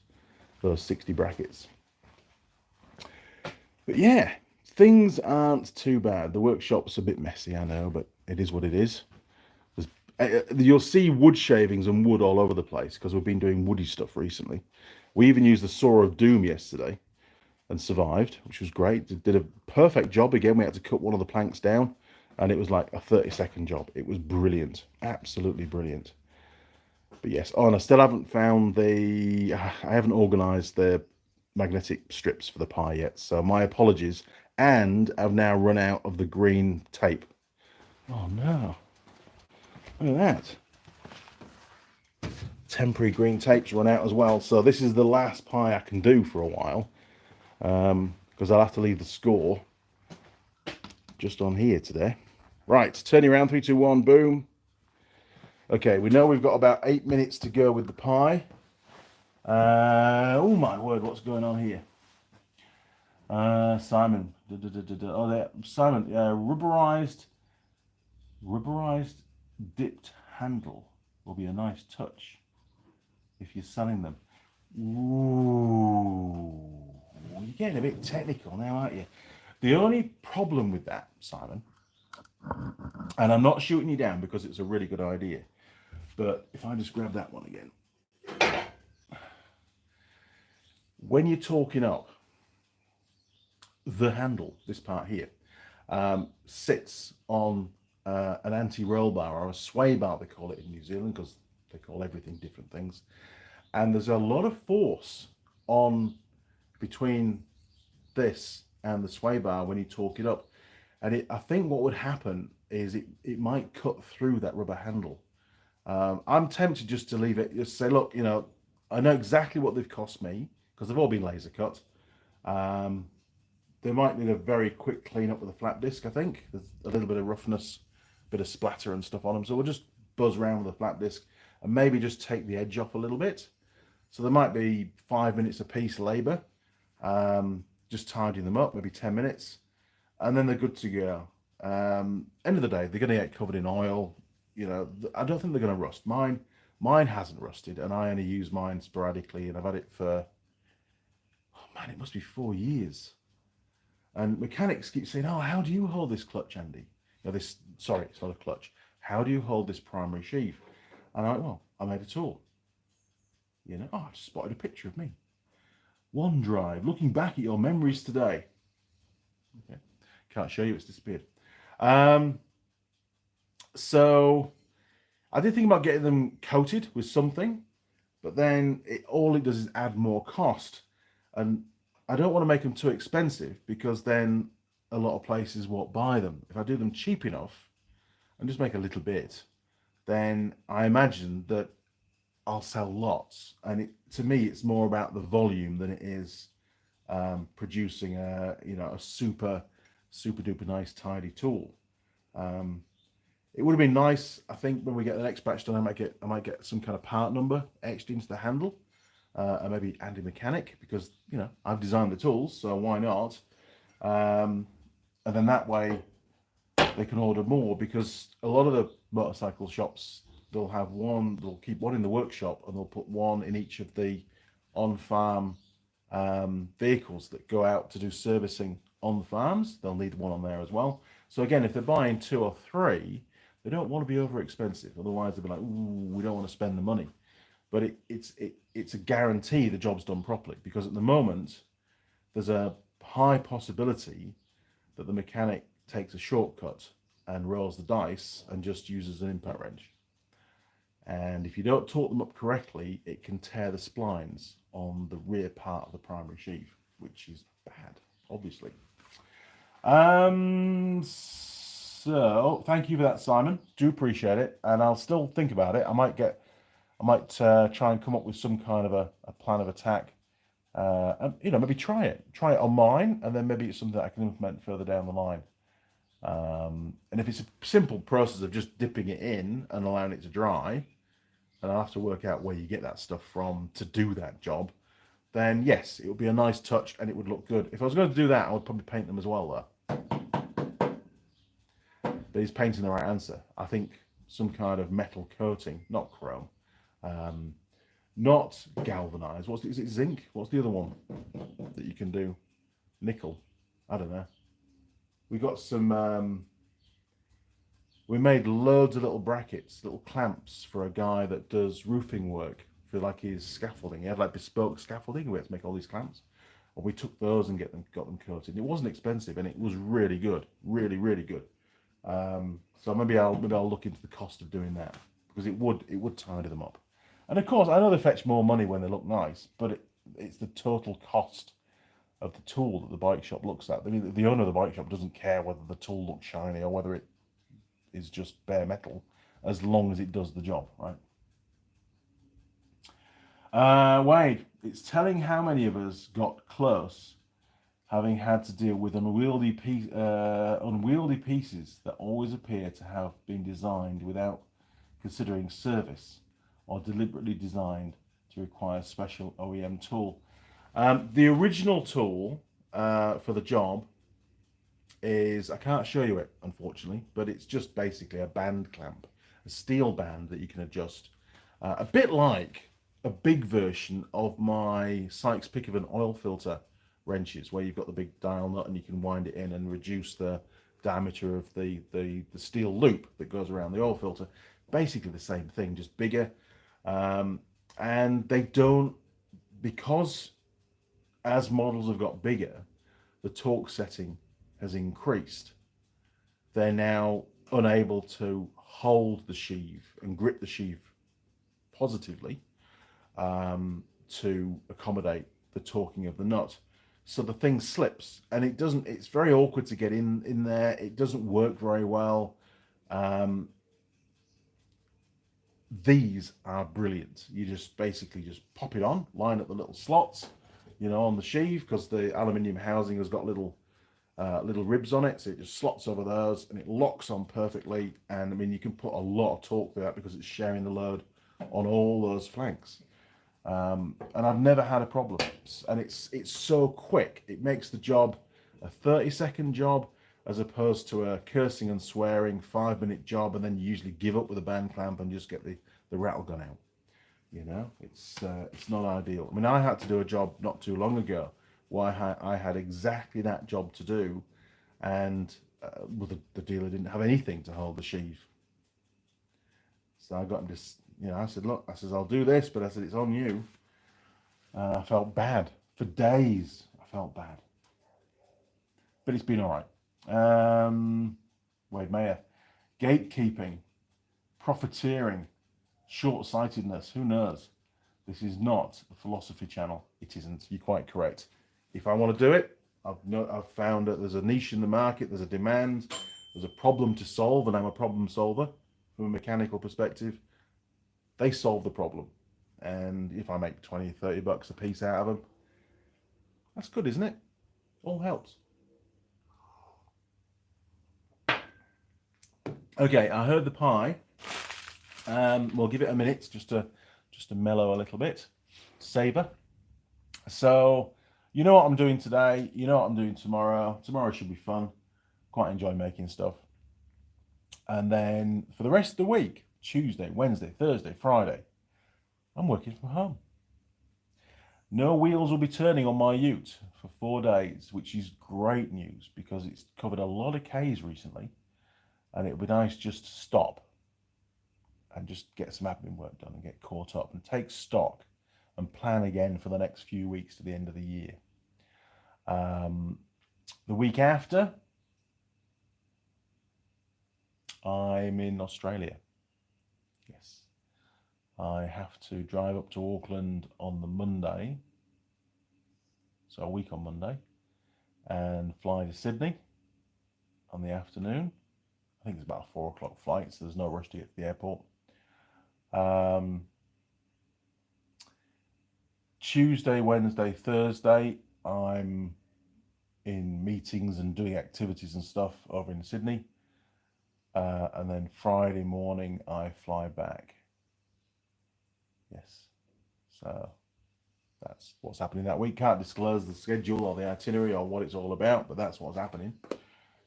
60 brackets. But yeah, things aren't too bad. The workshop's a bit messy, I know, but it is what it is. You'll see wood shavings and wood all over the place because we've been doing woody stuff recently. We even used the Saw of Doom yesterday and survived, which was great. Did a perfect job. Again, we had to cut one of the planks down, and it was like a 30-second job. It was brilliant, absolutely brilliant. But yes, and I still haven't found I haven't organised the magnetic strips for the pie yet, so my apologies. And I've now run out of the green tape. Oh no, look at that. Temporary green tape's run out as well, so this is the last pie I can do for a while, because I'll have to leave the score just on here today. Right, turning around, 3, 2, 1, boom. Okay, we know we've got about 8 minutes to go with the pie. Oh my word, what's going on here? Simon, oh there, Simon, rubberized dipped handle will be a nice touch if you're selling them. Ooh, you're getting a bit technical now, aren't you? The only problem with that, Simon, and I'm not shooting you down because it's a really good idea, but if I just grab that one again, When you're torquing up, the handle, this part here, sits on an anti-roll bar, or a sway bar they call it in New Zealand, because they call everything different things. And there's a lot of force on between this and the sway bar when you torque it up. And I think what would happen is it might cut through that rubber handle. I'm tempted just to leave it, just say, look, you know, I know exactly what they've cost me, because they've all been laser cut. They might need a very quick clean up with a flat disc, I think. There's a little bit of roughness, a bit of splatter and stuff on them. So we'll just buzz around with a flat disc and maybe just take the edge off a little bit. So there might be 5 minutes a piece labour, just tidying them up, maybe 10 minutes, and then they're good to go. End of the day, they're going to get covered in oil. You know, I don't think they're going to rust. Mine hasn't rusted, and I only use mine sporadically, and I've had it for, oh man, it must be 4 years. And mechanics keep saying, oh, how do you hold this clutch, Andy? You know, sorry, it's not a clutch. How do you hold this primary sheave? And I'm like, well, I made a tool. You know, oh, I just spotted a picture of me. OneDrive, looking back at your memories today. Okay, can't show you, it's disappeared. So I did think about getting them coated with something, but then all it does is add more cost. And I don't want to make them too expensive, because then a lot of places won't buy them. If I do them cheap enough and just make a little bit, then I imagine that I'll sell lots. And to me, it's more about the volume than it is producing a super duper nice tidy tool. It would have been nice, I think, when we get the next batch done, I might get some kind of part number etched into the handle, and maybe Andy Mechanic, because you know I've designed the tools, so why not? And then that way they can order more, because a lot of the motorcycle shops, they'll keep one in the workshop, and they'll put one in each of the on-farm vehicles that go out to do servicing on the farms. They'll need one on there as well. So again, if they're buying 2 or 3, they don't want to be over expensive. Otherwise, they'll be like, ooh, we don't want to spend the money. But it's a guarantee the job's done properly, because at the moment, there's a high possibility that the mechanic takes a shortcut and rolls the dice and just uses an impact wrench. And if you don't torque them up correctly, it can tear the splines on the rear part of the primary sheave, which is bad, obviously. So thank you for that, Simon. Do appreciate it, and I'll still think about it. I might try and come up with some kind of a plan of attack, and maybe try it on mine, and then maybe it's something that I can implement further down the line. And if it's a simple process of just dipping it in and allowing it to dry, and I'll have to work out where you get that stuff from to do that job, then yes, it would be a nice touch and it would look good. If I was going to do that, I would probably paint them as well, though. But he's painting the right answer. I think some kind of metal coating, not chrome, not galvanized. Is it zinc? What's the other one that you can do? Nickel. I don't know. We got some. We made loads of little brackets, little clamps for a guy that does roofing work for like his scaffolding. He had like bespoke scaffolding. We had to make all these clamps, and we took those and got them coated. It wasn't expensive, and it was really good, really good. So maybe I'll look into the cost of doing that, because it would tidy them up. And of course, I know they fetch more money when they look nice, but it's the total cost of the tool that the bike shop looks at. I mean, the owner of the bike shop doesn't care whether the tool looks shiny or whether it is just bare metal, as long as it does the job, right? Wade, it's telling how many of us got close, having had to deal with unwieldy pieces that always appear to have been designed without considering service, or deliberately designed to require special OEM tool. The original tool for the job is, I can't show you it, unfortunately, but it's just basically a band clamp, a steel band that you can adjust, a bit like a big version of my Sykes Pickavin oil filter wrenches, where you've got the big dial nut and you can wind it in and reduce the diameter of the steel loop that goes around the oil filter. Basically the same thing, just bigger. And they don't, because as models have got bigger, the torque setting has increased. They're now unable to hold the sheave and grip the sheave positively to accommodate the torquing of the nut. So the thing slips, and it's very awkward to get in there. It doesn't work very well. These are brilliant. You just basically just pop it on, line up the little slots, on the sheave, because the aluminium housing has got little ribs on it, so it just slots over those and it locks on perfectly. And I mean, you can put a lot of torque through that because it's sharing the load on all those flanks. And I've never had a problem, and it's so quick. It makes the job a 30-second job as opposed to a cursing and swearing 5-minute job, and then you usually give up with a band clamp and just get the rattle gun out. It's not ideal. I mean, I had to do a job not too long ago where I had exactly that job to do, and the dealer didn't have anything to hold the sheave. So I got him to, I said, look, I'll do this, but I said, it's on you. I felt bad. For days, I felt bad. But it's been all right. Wade Mayer. Gatekeeping, profiteering, short-sightedness, who knows? This is not a philosophy channel. It isn't. You're quite correct. If I want to do it, I've found that there's a niche in the market, there's a demand, there's a problem to solve, and I'm a problem solver from a mechanical perspective. They solve the problem. And if I make 20, 30 bucks a piece out of them, that's good, isn't it? All helps. Okay, I heard the pie. We'll give it a minute just to mellow a little bit, savor. So, you know what I'm doing today. You know what I'm doing tomorrow. Tomorrow should be fun. Quite enjoy making stuff. And then for the rest of the week, Tuesday, Wednesday, Thursday, Friday, I'm working from home. No wheels will be turning on my ute for 4 days, which is great news because it's covered a lot of Ks recently. And it would be nice just to stop and just get some admin work done and get caught up and take stock and plan again for the next few weeks to the end of the year. The week after, I'm in Australia. Yes. I have to drive up to Auckland on the Monday, so a week on Monday, and fly to Sydney on the afternoon. I think it's about a 4 o'clock flight, so there's no rush to get to the airport. Tuesday, Wednesday, Thursday, I'm in meetings and doing activities and stuff over in Sydney. And then Friday morning, I fly back. Yes. So that's what's happening that week. Can't disclose the schedule or the itinerary or what it's all about, but that's what's happening.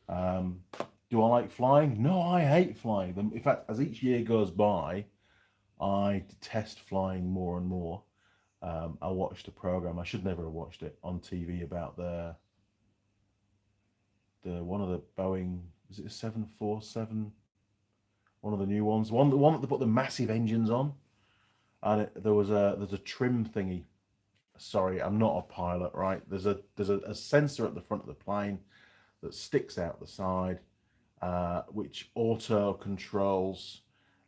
Do I like flying? No, I hate flying. In fact, as each year goes by, I detest flying more and more. I watched a program, I should never have watched it, on TV about the one of the Boeing, is it a 747? One of the new ones, the one that they put the massive engines on, and there's a trim thingy. Sorry, I'm not a pilot, right? There's a sensor at the front of the plane that sticks out the side, which auto controls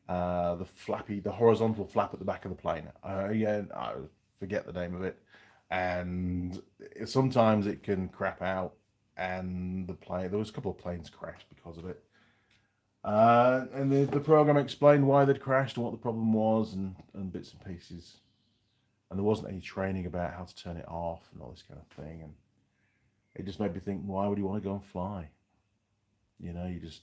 the horizontal flap at the back of the plane. I forget the name of it, and sometimes it can crap out, and there was a couple of planes crashed because of it. And the program explained why they'd crashed and what the problem was, and bits and pieces. And there wasn't any training about how to turn it off and all this kind of thing. And it just made me think, why would you want to go and fly? You just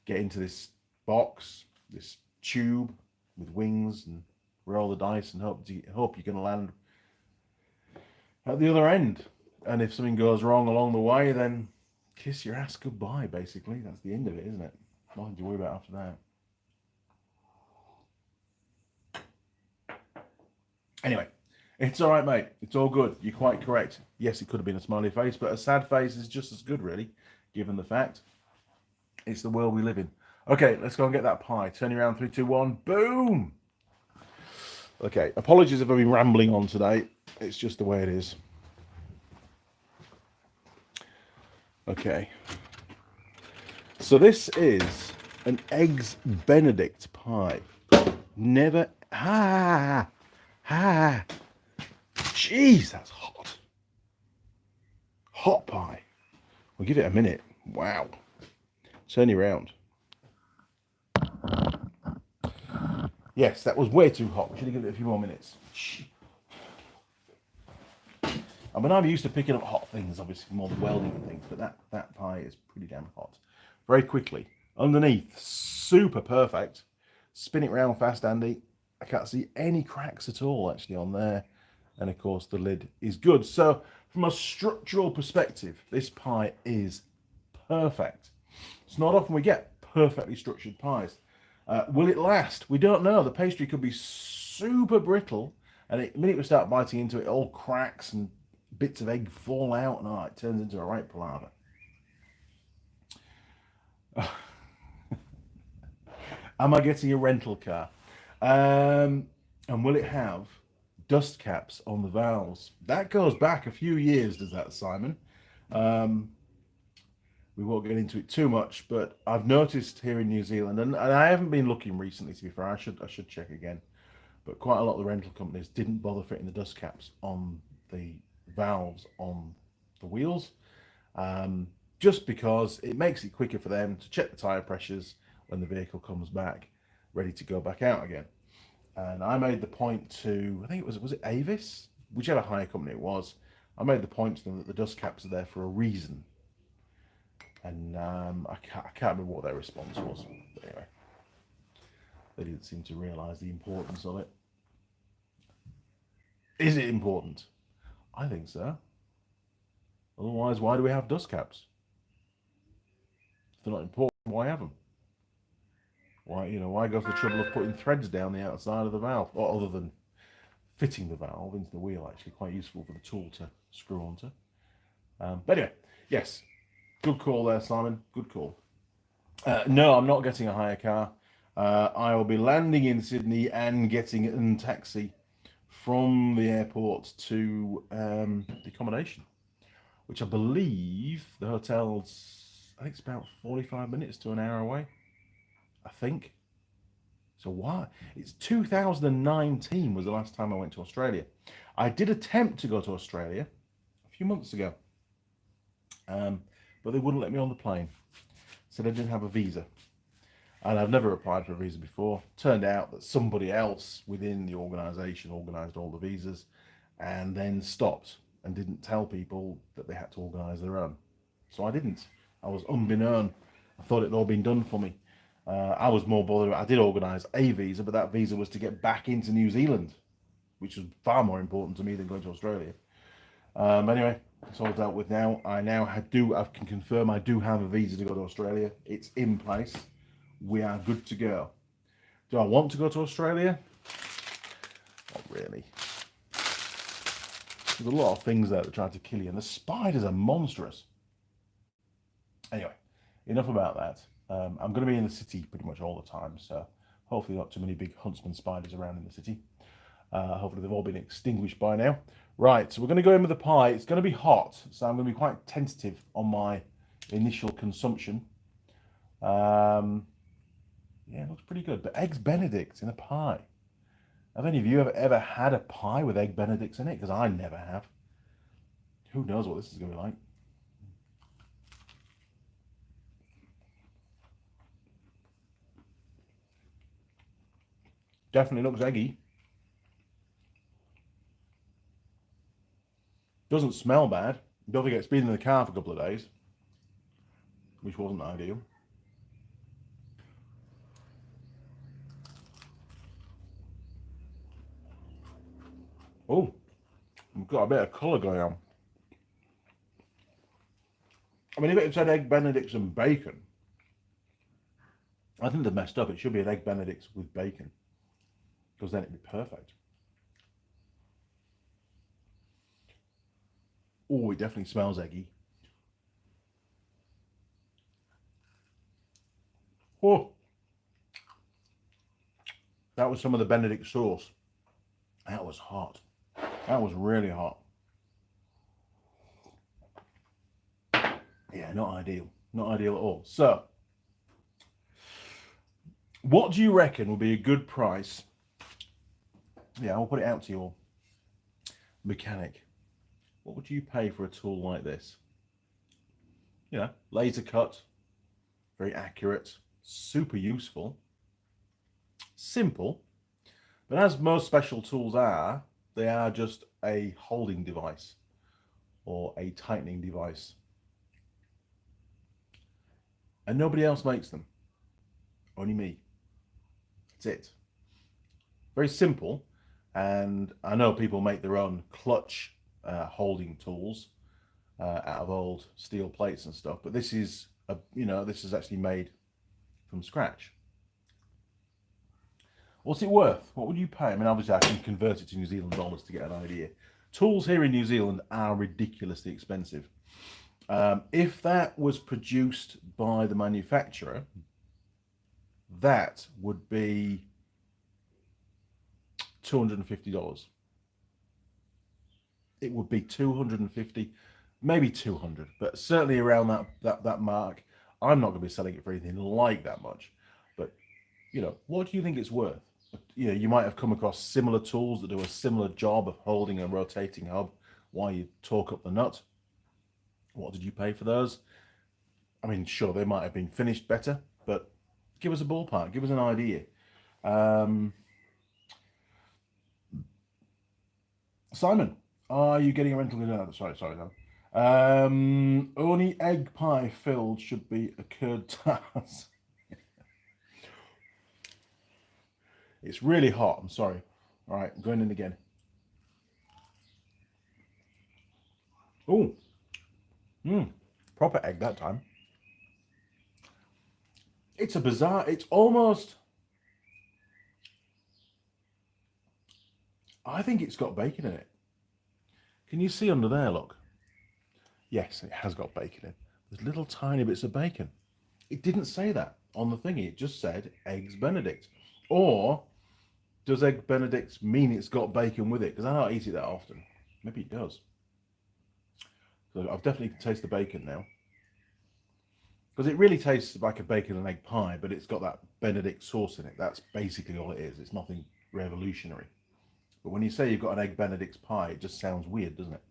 get into this box, this tube with wings, and roll the dice and hope you're going to land at the other end. And if something goes wrong along the way, then kiss your ass goodbye, basically. That's the end of it, isn't it? Nothing to worry about after that. Anyway, it's all right, mate. It's all good. You're quite correct. Yes, it could have been a smiley face, but a sad face is just as good, really, given the fact it's the world we live in. Okay, let's go and get that pie. Turn you around, 3, 2, 1, boom! Okay, apologies if I've been rambling on today. It's just the way it is. Okay. So this is an eggs Benedict pie. Never... Jeez, that's hot. Hot pie. We'll give it a minute. Wow. Turn you around. Yes, that was way too hot. We should have given it a few more minutes. I mean, I'm used to picking up hot things, obviously more than welding and things, but that pie is pretty damn hot. Very quickly. Underneath, super perfect. Spin it round fast, Andy. I can't see any cracks at all, actually, on there. And, of course, the lid is good. So, from a structural perspective, this pie is perfect. It's not often we get perfectly structured pies. Will it last? We don't know. The pastry could be super brittle, and the minute we start biting into it, it all cracks and bits of egg fall out, and it turns into a right palaver. Am I getting a rental car? And will it have dust caps on the valves? That goes back a few years, does that, Simon? We won't get into it too much, but I've noticed here in New Zealand, and I haven't been looking recently, to be fair, I should check again, but quite a lot of the rental companies didn't bother fitting the dust caps on the valves on the wheels, just because it makes it quicker for them to check the tyre pressures when the vehicle comes back, ready to go back out again. And I made the point to, I think was it Avis? Whichever hire company it was, I made the point to them that the dust caps are there for a reason. And I can't remember what their response was. But anyway, they didn't seem to realise the importance of it. Is it important? I think so. Otherwise, why do we have dust caps? If they're not important, why have them? Why go to the trouble of putting threads down the outside of the valve, or other than fitting the valve into the wheel? Actually, quite useful for the tool to screw onto. But anyway, yes. Good call there, Simon. Good call. No, I'm not getting a hire car. I will be landing in Sydney and getting a taxi from the airport to the accommodation, which I believe the hotel's, I think it's about 45 minutes to an hour away. I think. So why? It's 2019 was the last time I went to Australia. I did attempt to go to Australia a few months ago. But they wouldn't let me on the plane. Said I didn't have a visa. And I've never applied for a visa before. Turned out that somebody else within the organisation organised all the visas and then stopped and didn't tell people that they had to organise their own. So I didn't. I was unbeknown. I thought it had all been done for me. I was more bothered. I did organise a visa, but that visa was to get back into New Zealand, which was far more important to me than going to Australia. Anyway, it's all dealt with now. I can confirm I do have a visa to go to Australia. It's in place. We are good to go. Do I want to go to Australia? Not really. There's a lot of things there that try to kill you, and the spiders are monstrous. Anyway, enough about that. I'm going to be in the city pretty much all the time, so hopefully not too many big huntsman spiders around in the city. Hopefully they've all been extinguished by now. Right, so we're going to go in with the pie. It's going to be hot, so I'm going to be quite tentative on my initial consumption. Yeah, it looks pretty good. But eggs Benedict in a pie. Have any of you ever had a pie with egg Benedicts in it? Because I never have. Who knows what this is going to be like. Definitely looks eggy. Doesn't smell bad. Don't forget, it's been in the car for a couple of days, which wasn't ideal. Oh, we've got a bit of colour going on. I mean, if it said egg Benedicts and bacon, I think they've messed up. It should be an egg Benedicts with bacon, because then it'd be perfect. Oh, it definitely smells eggy. Oh, that was some of the Benedict sauce. was hot. That was really hot. Yeah, not ideal. Not ideal at all. So, what do you reckon would be a good price? Yeah, I'll put it out to your mechanic. What would you pay for a tool like this? You know, laser cut, very accurate, super useful, simple, but as most special tools are, they are just a holding device or a tightening device. And nobody else makes them. Only me. That's it. Very simple. And I know people make their own clutch holding tools out of old steel plates and stuff, but this is this is actually made from scratch. What's it worth? What would you pay? I mean, obviously I can convert it to New Zealand dollars to get an idea. Tools here in New Zealand are ridiculously expensive. If that was produced by the manufacturer, that would be $250. It would be 250, maybe 200, but certainly around that mark. I'm not going to be selling it for anything like that much. But what do you think it's worth? You might have come across similar tools that do a similar job of holding a rotating hub while you torque up the nut. What did you pay for those? I mean, sure, they might have been finished better, but give us a ballpark, give us an idea. Simon, are you getting a rental? No, sorry, no. Only egg pie filled should be a curd tart. It's really hot, I'm sorry. All right, I'm going in again. Oh, proper egg that time. It's a bizarre, it's almost, I think it's got bacon in it. Can you see under there, look? Yes, it has got bacon in. There's little tiny bits of bacon. It didn't say that on the thingy. It just said Eggs Benedict. Or does Egg Benedict mean it's got bacon with it? Because I don't eat it that often. Maybe it does. So I've definitely tasted the bacon now. Because it really tastes like a bacon and egg pie, but it's got that Benedict sauce in it. That's basically all it is. It's nothing revolutionary. But when you say you've got an Egg Benedict pie, it just sounds weird, doesn't it?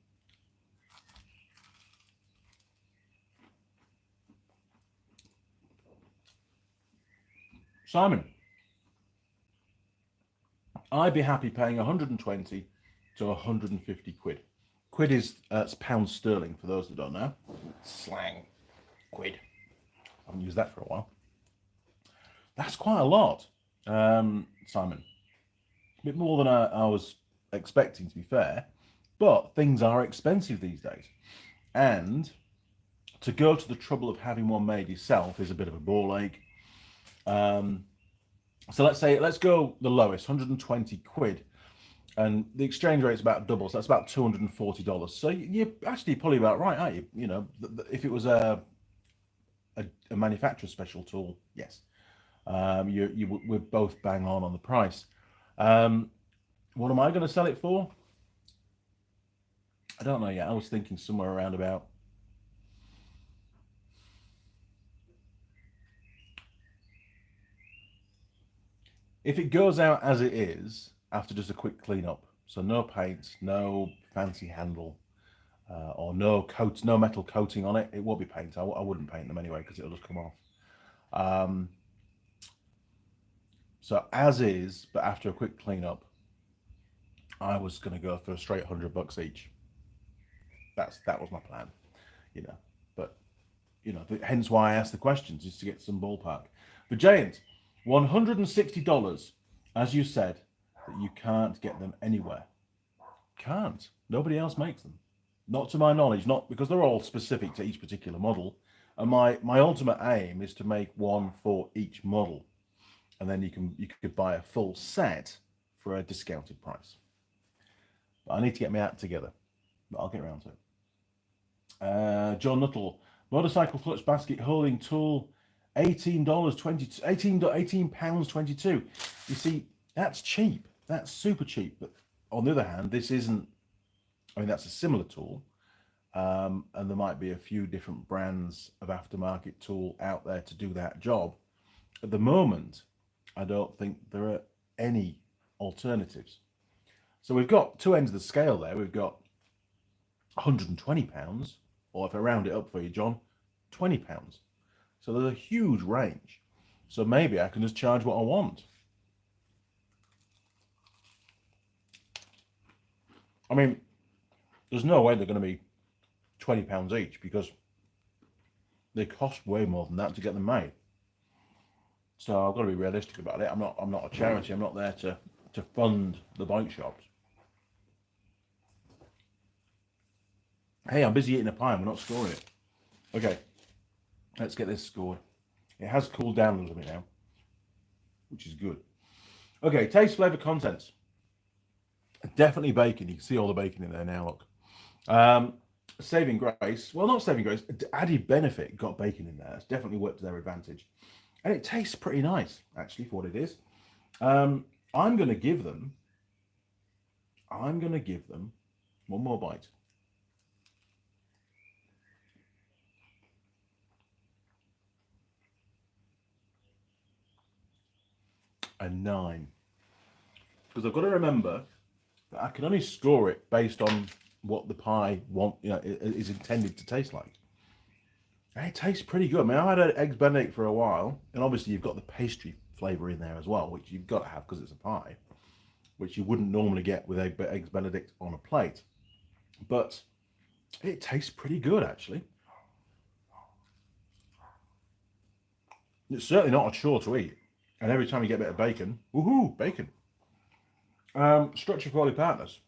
Simon, I'd be happy paying 120 to 150 quid. Quid is pounds sterling, for those that don't know. Slang. Quid. I haven't used that for a while. That's quite a lot, Simon. A bit more than I was expecting, to be fair. But things are expensive these days. And to go to the trouble of having one made yourself is a bit of a ball ache. So let's go the lowest, 120 quid. And the exchange rate's about double, so that's about $240. So you're actually probably about right, aren't you? If it was a manufacturer special tool, yes. We're both bang on the price. What am I going to sell it for? I don't know yet. I was thinking somewhere around about if it goes out as it is after just a quick clean up, so no paint, no fancy handle, or no metal coating on it. It won't be paint. I wouldn't paint them anyway because it'll just come off. So as is, but after a quick clean up, I was going to go for a straight $100 each. That was my plan, But hence why I asked the questions, is to get some ballpark. The Giant, $160, as you said, that you can't get them anywhere. Can't. Nobody else makes them. Not to my knowledge, not because they're all specific to each particular model. And my ultimate aim is to make one for each model. And then you could buy a full set for a discounted price. But I need to get my act together. But I'll get around to it. John Nuttall, motorcycle clutch basket holding tool, £18.22. You see, that's cheap. That's super cheap. But On the other hand, this isn't, I mean, that's a similar tool. And there might be a few different brands of aftermarket tool out there to do that job. At the moment, I don't think there are any alternatives. So we've got two ends of the scale there. We've got £120, or if I round it up for you, John, £20. So there's a huge range. So maybe I can just charge what I want. I mean, there's no way they're going to be £20 each because they cost way more than that to get them made. So I've got to be realistic about it. I'm not a charity. I'm not there to fund the bike shops. Hey, I'm busy eating a pie. We're not scoring it. Okay, let's get this scored. It has cooled down a little bit now, which is good. Okay, taste, flavour, contents. Definitely bacon. You can see all the bacon in there now, look. Saving grace. Well, not saving grace. Added benefit got bacon in there. It's definitely worked to their advantage. And it tastes pretty nice, actually, for what it is. I'm going to give them one more bite. A 9. Because I've got to remember that I can only score it based on what the pie is intended to taste like. And it tastes pretty good. I mean, I've had Eggs Benedict for a while, and obviously you've got the pastry flavour in there as well, which you've got to have because it's a pie, which you wouldn't normally get with Eggs Benedict on a plate. But it tastes pretty good, actually. It's certainly not a chore to eat. And every time you get a bit of bacon, woohoo, bacon. Structure quality partners.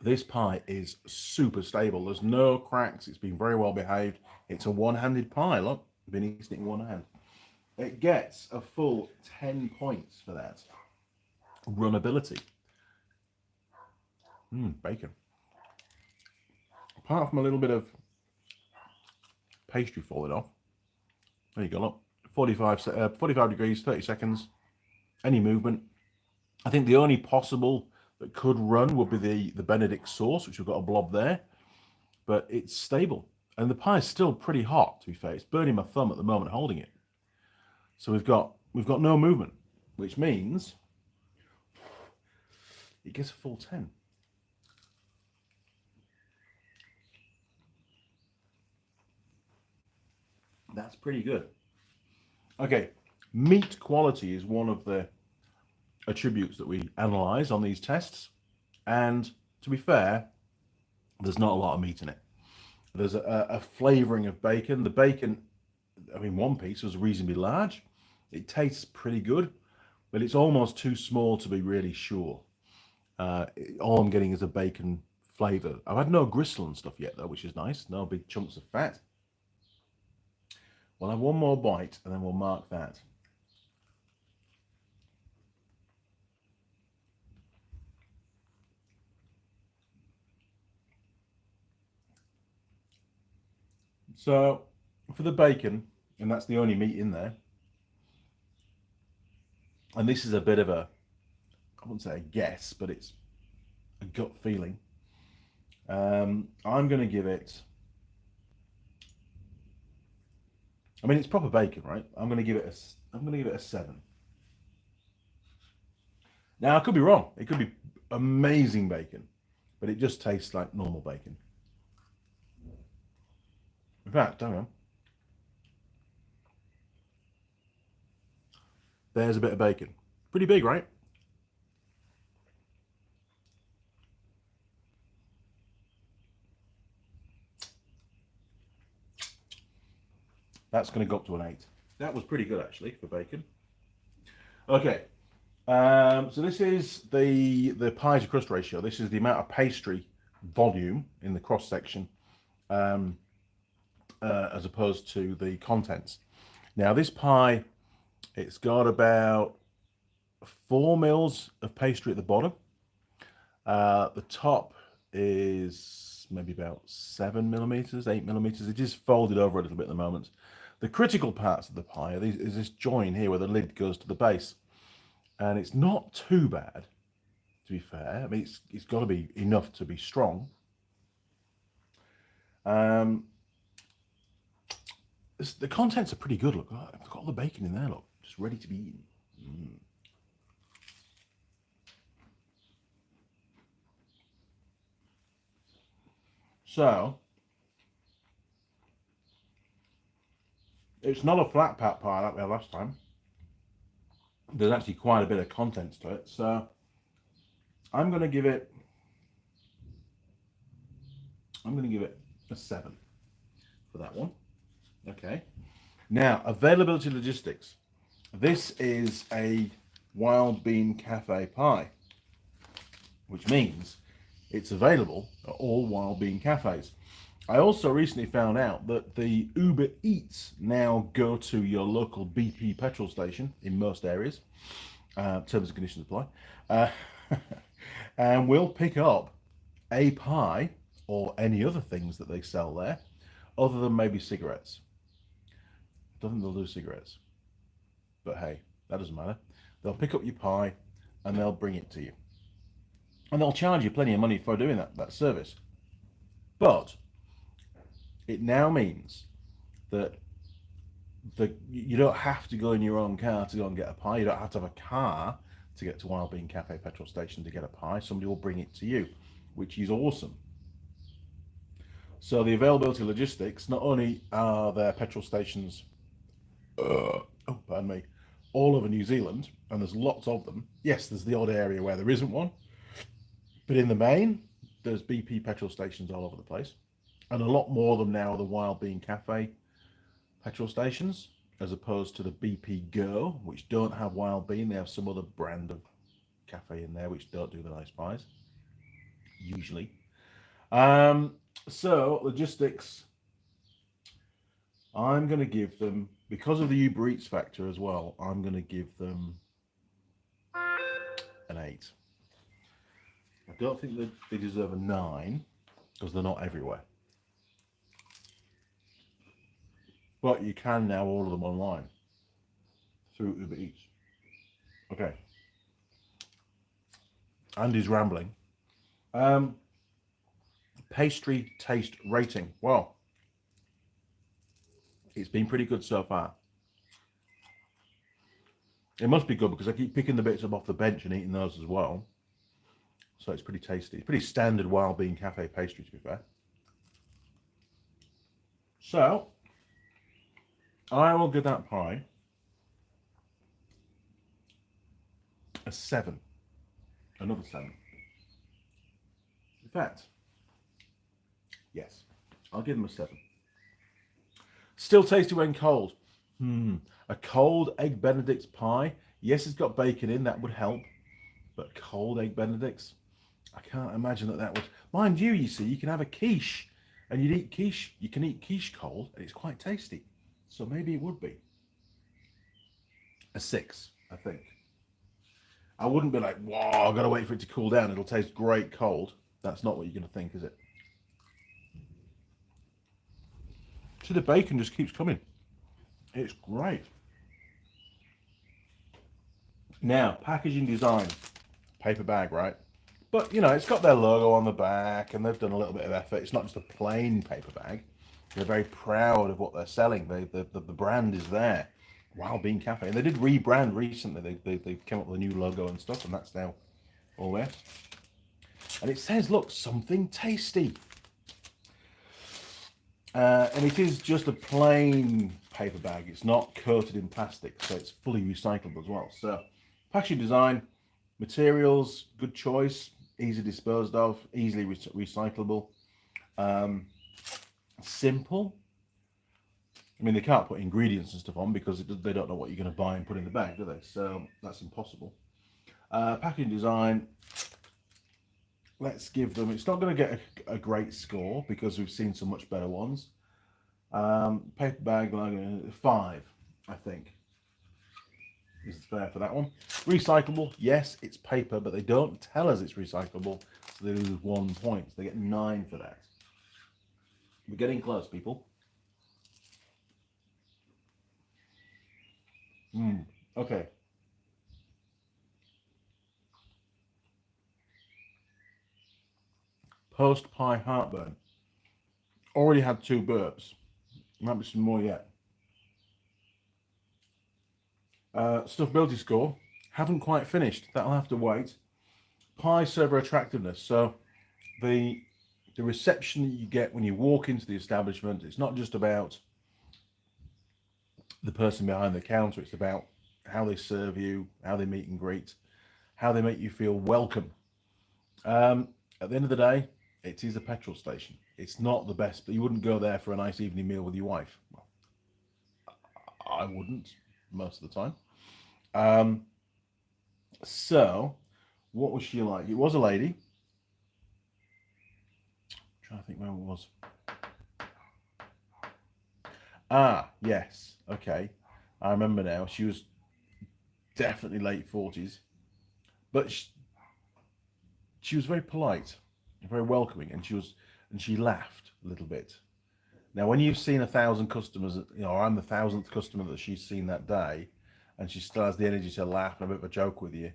This pie is super stable. There's no cracks. It's been very well behaved. It's a one-handed pie. Look, I've been eating it in one hand. It gets a full 10 points for that. Runnability. Bacon. Apart from a little bit of pastry falling off. There you go, look. 45 degrees, 30 seconds. Any movement. I think the only possible that could run would be the Benedict sauce, which we've got a blob there. But it's stable. And the pie is still pretty hot, to be fair. It's burning my thumb at the moment holding it. So we've got no movement, which means it gets a full 10. That's pretty good. Okay, meat quality is one of the attributes that we analyze on these tests. And to be fair, there's not a lot of meat in it. There's a flavoring of bacon. The bacon, I mean, one piece was reasonably large. It tastes pretty good, but it's almost too small to be really sure. All I'm getting is a bacon flavor. I've had no gristle and stuff yet, though, which is nice. No big chunks of fat. We'll have one more bite, and then we'll mark that. So, for the bacon, and that's the only meat in there, and this is a bit of a, I wouldn't say a guess, but it's a gut feeling. I'm going to give it, I mean, it's proper bacon, right? I'm going to give it a 7. Now, I could be wrong. It could be amazing bacon, but it just tastes like normal bacon. In fact, hang on. There's a bit of bacon. Pretty big, right? That's going to go up to an 8. That was pretty good, actually, for bacon. Okay. So this is the pie to crust ratio. This is the amount of pastry volume in the cross section as opposed to the contents. Now this pie, it's got about 4 mils of pastry at the bottom. The top is maybe about 7 millimeters, 8 millimeters. It is folded over a little bit at the moment. The critical parts of the pie is this join here where the lid goes to the base. And it's not too bad, to to be fair. I mean, it's got to be enough to be strong. The contents are pretty good. Look, I've got all the bacon in there. Look, just ready to be eaten. So it's not a flat pat pie like we had last time. There's actually quite a bit of contents to it. So I'm going to give it a 7 for that one. Okay. Now, availability logistics. This is a wild bean cafe pie, which means it's available at all wild bean cafes. I also recently found out that the Uber Eats now go to your local BP petrol station in most areas. Terms and conditions apply. And we'll pick up a pie or any other things that they sell there, other than maybe cigarettes. I don't think they'll do cigarettes. But hey, that doesn't matter. They'll pick up your pie and they'll bring it to you. And they'll charge you plenty of money for doing that service. But it now means that you don't have to go in your own car to go and get a pie. You don't have to have a car to get to Wild Bean Cafe petrol station to get a pie. Somebody will bring it to you, which is awesome. So the availability logistics, not only are there petrol stations, pardon me, all over New Zealand, and there's lots of them. Yes, there's the odd area where there isn't one, but in the main, there's BP petrol stations all over the place, and a lot more of them now are the Wild Bean Cafe petrol stations, as opposed to the BP Go, which don't have Wild Bean. They have some other brand of cafe in there which don't do the nice pies, usually. So logistics, I'm going to give them, because of the Uber Eats factor as well, I'm going to give them an 8. I don't think that they deserve a 9 because they're not everywhere. But you can now order them online through Uber Eats. Okay. Andy's rambling. Pastry taste rating. Well, it's been pretty good so far. It must be good because I keep picking the bits up off the bench and eating those as well. So it's pretty tasty. It's pretty standard Wild Bean Cafe pastry, to be fair. So I will give that pie a 7. Another 7. In fact, yes, I'll give them a 7. Still tasty when cold. A cold egg Benedict pie. Yes, it's got bacon in, that would help. But cold egg Benedicts, I can't imagine that would. Mind you, you see, you can have a quiche, and you'd eat quiche. You can eat quiche cold, and it's quite tasty. So maybe it would be a 6, I think. I wouldn't be like, whoa, I've got to wait for it to cool down. It'll taste great cold. That's not what you're going to think, is it? See, the bacon just keeps coming. It's great. Now, packaging design. Paper bag, right? But, you know, it's got their logo on the back, and they've done a little bit of effort. It's not just a plain paper bag. They're very proud of what they're selling. The brand is there. Wild Bean Cafe. And they did rebrand recently. They came up with a new logo and stuff, and that's now all there. And it says, look, something tasty. And it is just a plain paper bag. It's not coated in plastic, so it's fully recyclable as well. So, packaging design, materials, good choice, easy disposed of, easily recyclable. Simple. I mean, they can't put ingredients and stuff on because they don't know what you're going to buy and put in the bag, do they? So that's impossible. Packaging design, let's give them, it's not going to get a great score because we've seen some much better ones. Paper bag, 5, I think, is fair for that one. Recyclable, yes, it's paper, but they don't tell us it's recyclable, so they lose 1 point. So they get 9 for that. We're getting close, people. Okay. post-pie heartburn. Already had 2 burps. Might be some more yet. Stuffability score. Haven't quite finished. That'll have to wait. Pie server attractiveness. So the reception that you get when you walk into the establishment, it's not just about the person behind the counter. It's about how they serve you, how they meet and greet, how they make you feel welcome. At the end of the day, it is a petrol station. It's not the best, but you wouldn't go there for a nice evening meal with your wife. Well, I wouldn't most of the time. So what was she like? It was a lady. I'm trying to think where it was. Ah, yes. Okay. I remember now. She was definitely late 40s. But she was very polite, very welcoming, and she laughed a little bit. Now, when you've seen 1,000 customers, you know, I'm the 1,000th customer that she's seen that day, and she still has the energy to laugh and a bit of a joke with you,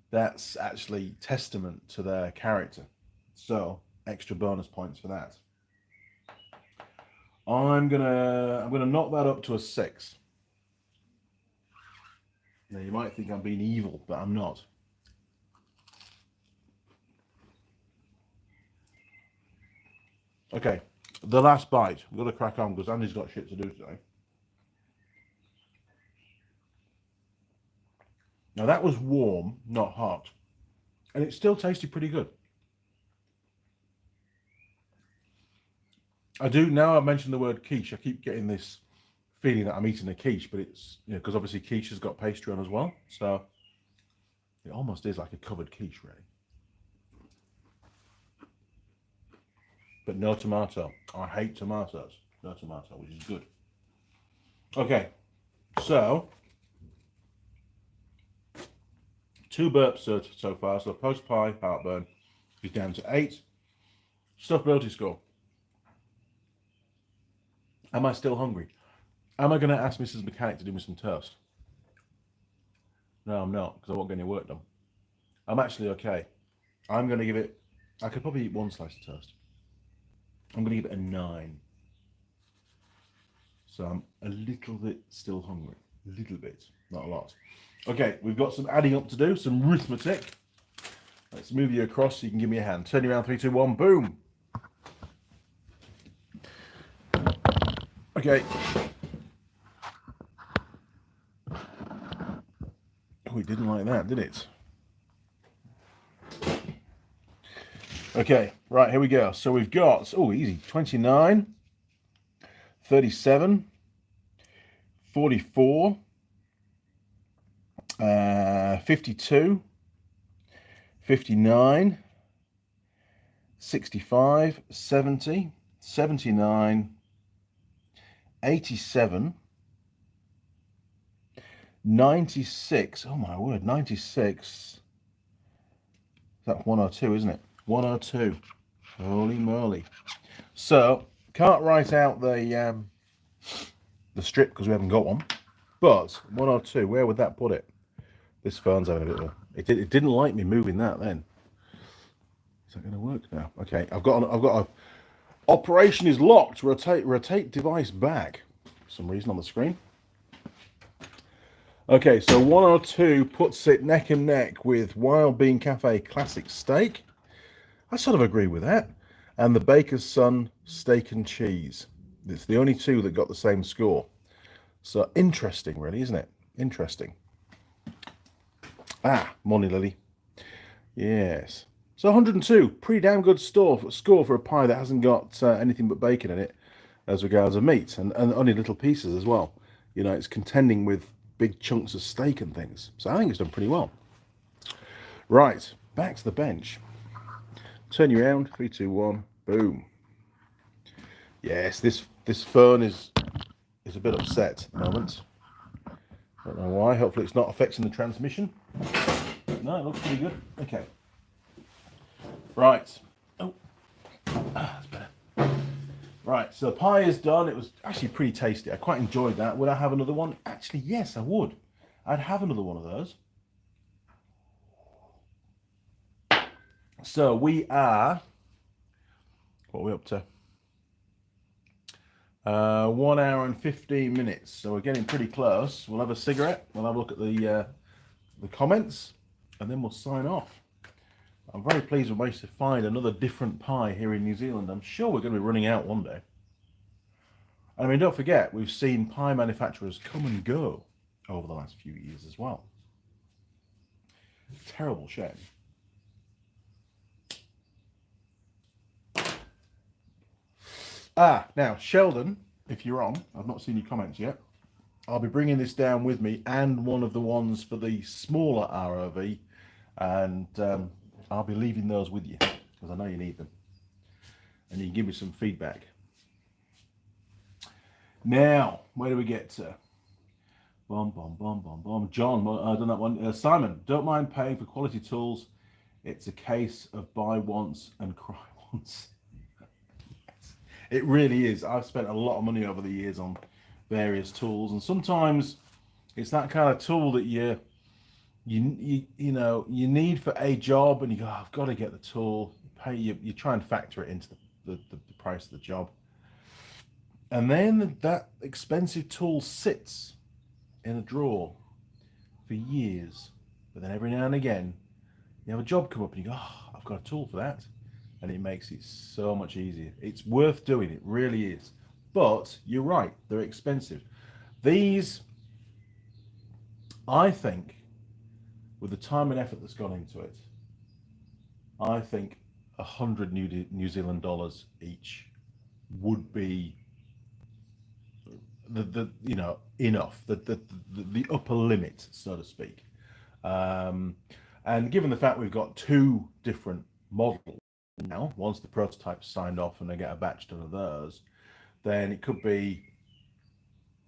that's actually testament to their character. So, extra bonus points for that. I'm gonna knock that up to a 6. Now, you might think I'm being evil, but I'm not. Okay, the last bite. We've got to crack on because Andy's got shit to do today. Now that was warm, not hot. And it still tasted pretty good. I do, now I've mentioned the word quiche, I keep getting this feeling that I'm eating a quiche, but it's, you know, because obviously quiche has got pastry on as well. So it almost is like a covered quiche, really. But no tomato. I hate tomatoes. No tomato, which is good. Okay, so 2 burps so far. So post-pie heartburn is down to 8. Stuffability score. Am I still hungry? Am I going to ask Mrs. Mechanic to do me some toast? No, I'm not, because I won't get any work done. I'm actually okay. I'm going to give it, I could probably eat 1 slice of toast. I'm going to give it a 9. So I'm a little bit still hungry. A little bit, not a lot. Okay, we've got some adding up to do, some arithmetic. Let's move you across so you can give me a hand. Turn you around, 3, 2, 1, boom. Okay. Oh, it didn't like that, did it? Okay, right, here we go. So we've got, oh, easy, 29, 37, 44, 52, 59, 65, 70, 79, 87, 96, oh my word, 96, that's 102, isn't it? 102, holy moly. So, can't write out the strip because we haven't got one, but 102, where would that put it? This phone's having a bit of it didn't like me moving that then. Is that going to work now? Okay, I've got a operation is locked. Rotate device back. For some reason on the screen. Okay, so 102 puts it neck and neck with Wild Bean Cafe Classic Steak. I sort of agree with that. And the Baker's Son Steak and Cheese. It's the only 2 that got the same score. So interesting, really, isn't it? Interesting. Ah, morning, Lily. Yes. So 102, pretty damn good score for a pie that hasn't got anything but bacon in it as regards of meat, and only little pieces as well. You know, it's contending with big chunks of steak and things. So I think it's done pretty well. Right, back to the bench. Turn you around, 3, 2, 1, boom. Yes, this phone is a bit upset at the moment. Don't know why. Hopefully it's not affecting the transmission. No, it looks pretty good. Okay. Right. Oh, that's better. Right, so the pie is done. It was actually pretty tasty. I quite enjoyed that. Would I have another one? Actually, yes, I would. I'd have another one of those. So we are What are we up to? 1 hour and 15 minutes. So we're getting pretty close. We'll have a cigarette. We'll have a look at the comments, and then we'll sign off. I'm very pleased we managed to find another different pie here in New Zealand. I'm sure we're going to be running out one day. I mean, don't forget, we've seen pie manufacturers come and go over the last few years as well. Terrible shame. Now, Sheldon, if you're on, I've not seen your comments yet. I'll be bringing this down with me and one of the ones for the smaller ROV, and I'll be leaving those with you because I know you need them, and you can give me some feedback. Now, where do we get to? John, I done that one. Simon, don't mind paying for quality tools. It's a case of buy once and cry once. It really is. I've spent a lot of money over the years on various tools, and sometimes it's that kind of tool that you need for a job, and you go, oh, I've got to get the tool. You try and factor it into the price of the job, and then that expensive tool sits in a drawer for years. But then every now and again, you have a job come up, and you go, oh, I've got a tool for that, and it makes it so much easier. It's worth doing. It really is. But you're right, they're expensive. These, I think, with the time and effort that's gone into it, I think 100 New Zealand dollars each would be enough, the upper limit, so to speak. And given the fact we've got two different models now, once the prototype's signed off and they get a batch done of those, then it could be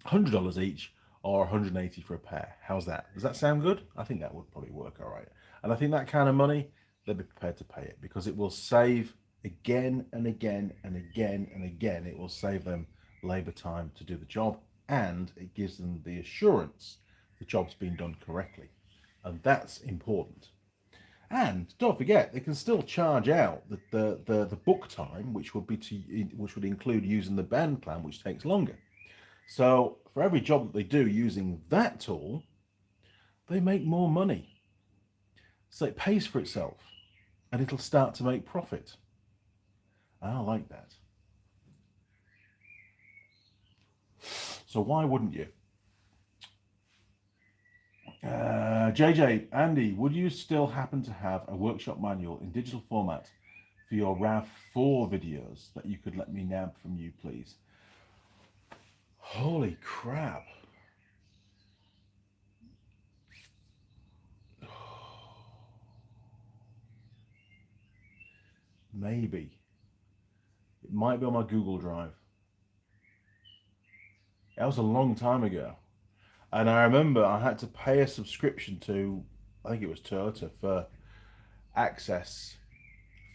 $100 each or 180 for a pair. How's that? Does that sound good? I think that would probably work all right. And I think that kind of money, they'll be prepared to pay it because it will save again and again and again and again. It will save them labor time to do the job, and it gives them the assurance the job's been done correctly. And that's important. And don't forget, they can still charge out the book time, which would include using the band plan, which takes longer. So for every job that they do using that tool, they make more money. So it pays for itself, and it'll start to make profit. I like that. So why wouldn't you? JJ, Andy, would you still happen to have a workshop manual in digital format for your RAV4 videos that you could let me nab from you, please? Holy crap. Maybe. It might be on my Google Drive. That was a long time ago. And I remember I had to pay a subscription to, I think it was Toyota, for access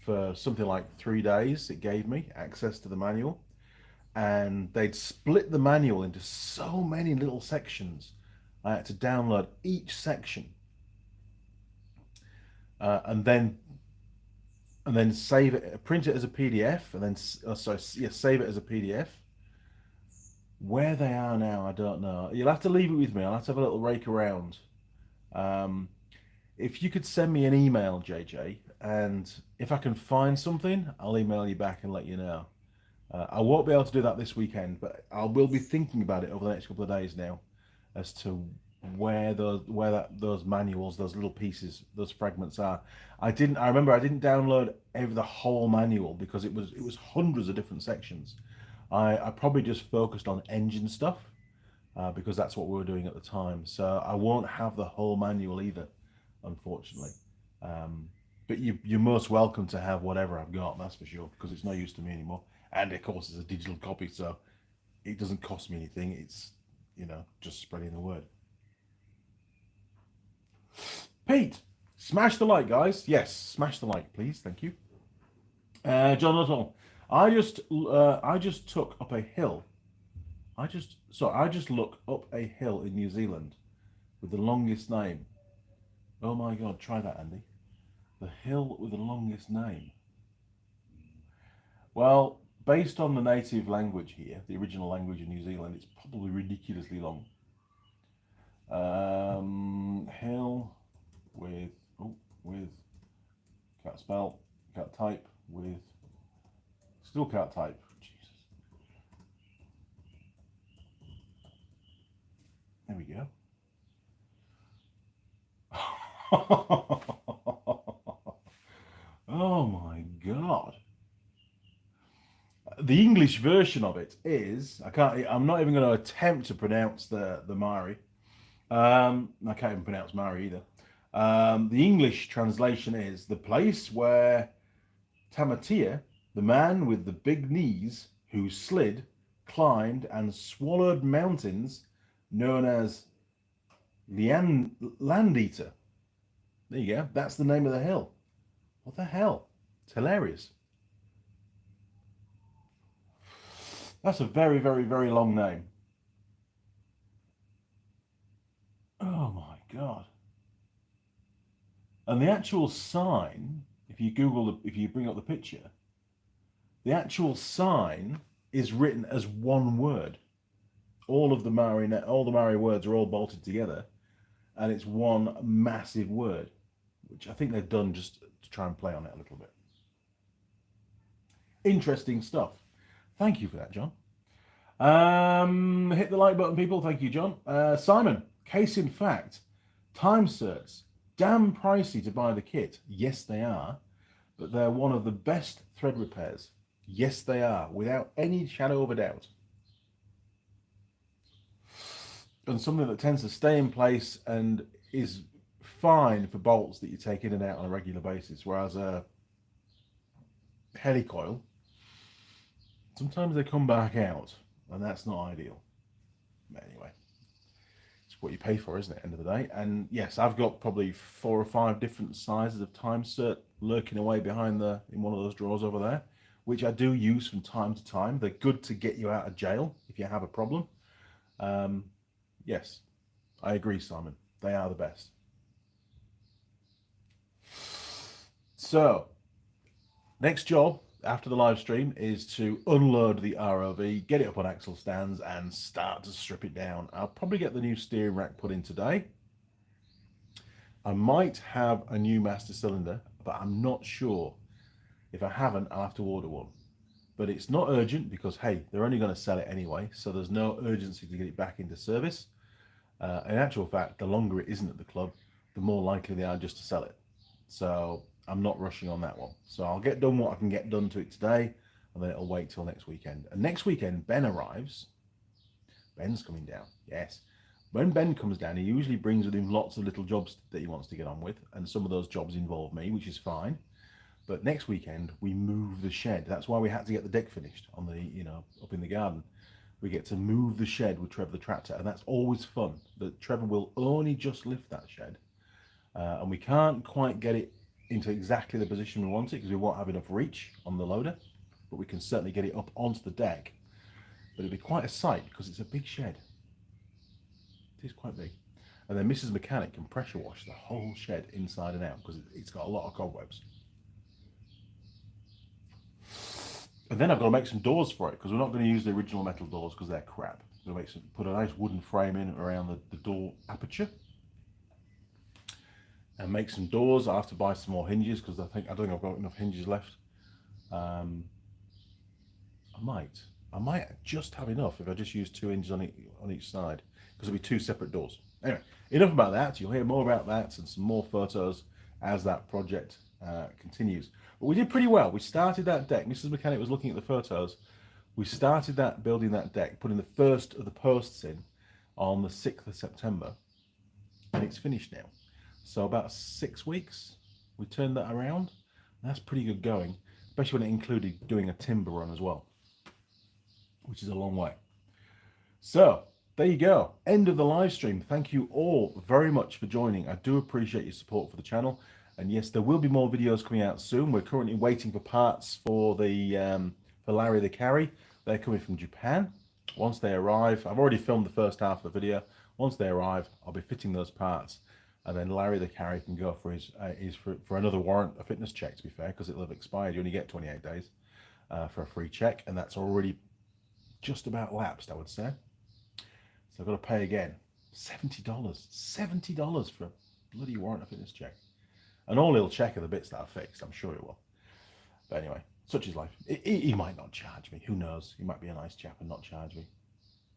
for something like 3 days. It gave me access to the manual. And they'd split the manual into so many little sections. I had to download each section. And then save it, print it as a PDF, and then, save it as a PDF. Where they are now, I don't know. You'll have to leave it with me. I'll have to have a little rake around. If you could send me an email, JJ, and if I can find something, I'll email you back and let you know. I won't be able to do that this weekend, but I will be thinking about it over the next couple of days now, as to where those manuals, those little pieces, those fragments are. I remember I didn't download the whole manual because it was hundreds of different sections. I probably just focused on engine stuff because that's what we were doing at the time. So I won't have the whole manual either, unfortunately. But you're most welcome to have whatever I've got, that's for sure, because it's no use to me anymore. And of course, it's a digital copy, so it doesn't cost me anything. It's, just spreading the word. Pete, smash the like, guys. Yes, smash the like, please. Thank you. John Nuttall, I just took up a hill. I just looked up a hill in New Zealand with the longest name. Oh my God, try that, Andy. The hill with the longest name. Well, based on the native language here, the original language in New Zealand, it's probably ridiculously long. Hill with, oh, with, can't spell, can't type, with, still can't type. Jesus. There we go. Oh my God. The English version of it is, I'm not even going to attempt to pronounce the Maori. I can't even pronounce Maori either. The English translation is the place where Tamatea, the man with the big knees who slid, climbed, and swallowed mountains, known as Land Eater. There you go. That's the name of the hill. What the hell? It's hilarious. That's a very, very, very long name. Oh my God. And the actual sign, if you bring up the picture, the actual sign is written as one word. All the Maori words are all bolted together, and it's one massive word, which I think they've done just to try and play on it a little bit. Interesting stuff. Thank you for that, John. Hit the like button, people. Thank you, John. Simon, case in fact, time certs, damn pricey to buy the kit. Yes, they are, but they're one of the best thread repairs. Yes, they are, without any shadow of a doubt. And something that tends to stay in place and is fine for bolts that you take in and out on a regular basis, whereas a helicoil, sometimes they come back out, and that's not ideal. But anyway, it's what you pay for, isn't it, at the end of the day? And yes, I've got probably 4 or 5 different sizes of time cert lurking away behind in one of those drawers over there, which I do use from time to time. They're good to get you out of jail if you have a problem. Yes, I agree, Simon. They are the best. So, next job after the live stream is to unload the ROV, get it up on axle stands, and start to strip it down. I'll probably get the new steering rack put in today. I might have a new master cylinder, but I'm not sure. If I haven't, I'll have to order one. But it's not urgent because, hey, they're only going to sell it anyway, so there's no urgency to get it back into service. In actual fact, the longer it isn't at the club, the more likely they are just to sell it. So I'm not rushing on that one. So I'll get done what I can get done to it today, and then it'll wait till next weekend. And next weekend, Ben arrives. Ben's coming down, yes. When Ben comes down, he usually brings with him lots of little jobs that he wants to get on with, and some of those jobs involve me, which is fine. But next weekend, we move the shed. That's why we had to get the deck finished on up in the garden. We get to move the shed with Trevor the tractor, and that's always fun. That Trevor will only just lift that shed, and we can't quite get it into exactly the position we want it because we won't have enough reach on the loader, but we can certainly get it up onto the deck. But it'll be quite a sight because it's a big shed. It is quite big. And then Mrs. Mechanic can pressure wash the whole shed inside and out because it's got a lot of cobwebs. And then I've got to make some doors for it because we're not going to use the original metal doors because they're crap. We're going to put a nice wooden frame in around the door aperture and make some doors. I have to buy some more hinges because I don't think I've got enough hinges left. I might just have enough if I just use 2 hinges on each side because it'll be 2 separate doors. Anyway, enough about that. You'll hear more about that and some more photos as that project continues. But we did pretty well. We started that deck. Mrs. Mechanic was looking at the photos. We started building that deck, putting the first of the posts in on the 6th of September, and it's finished now. So about 6 weeks, we turned that around. That's pretty good going, especially when it included doing a timber run as well, which is a long way. So there you go. End of the live stream. Thank you all very much for joining. I do appreciate your support for the channel. And yes, there will be more videos coming out soon. We're currently waiting for parts for for Larry the Carry. They're coming from Japan. Once they arrive, I've already filmed the first half of the video. Once they arrive, I'll be fitting those parts, and then Larry the Carry can go for for another warrant, a fitness check. To be fair, because it'll have expired. You only get 28 days. for a free check, and that's already just about lapsed, I would say. So I've got to pay again. $70. $70 for a bloody warrant of fitness check. And all he'll check are the bits that are fixed. I'm sure he will. But anyway, such is life. He might not charge me. Who knows? He might be a nice chap and not charge me.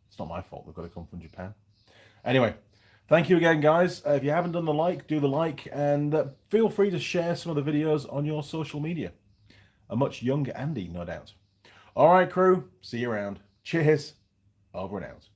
It's not my fault. They've got to come from Japan. Anyway, thank you again, guys. If you haven't done the like, do the like. And feel free to share some of the videos on your social media. A much younger Andy, no doubt. All right, crew. See you around. Cheers. Over and out.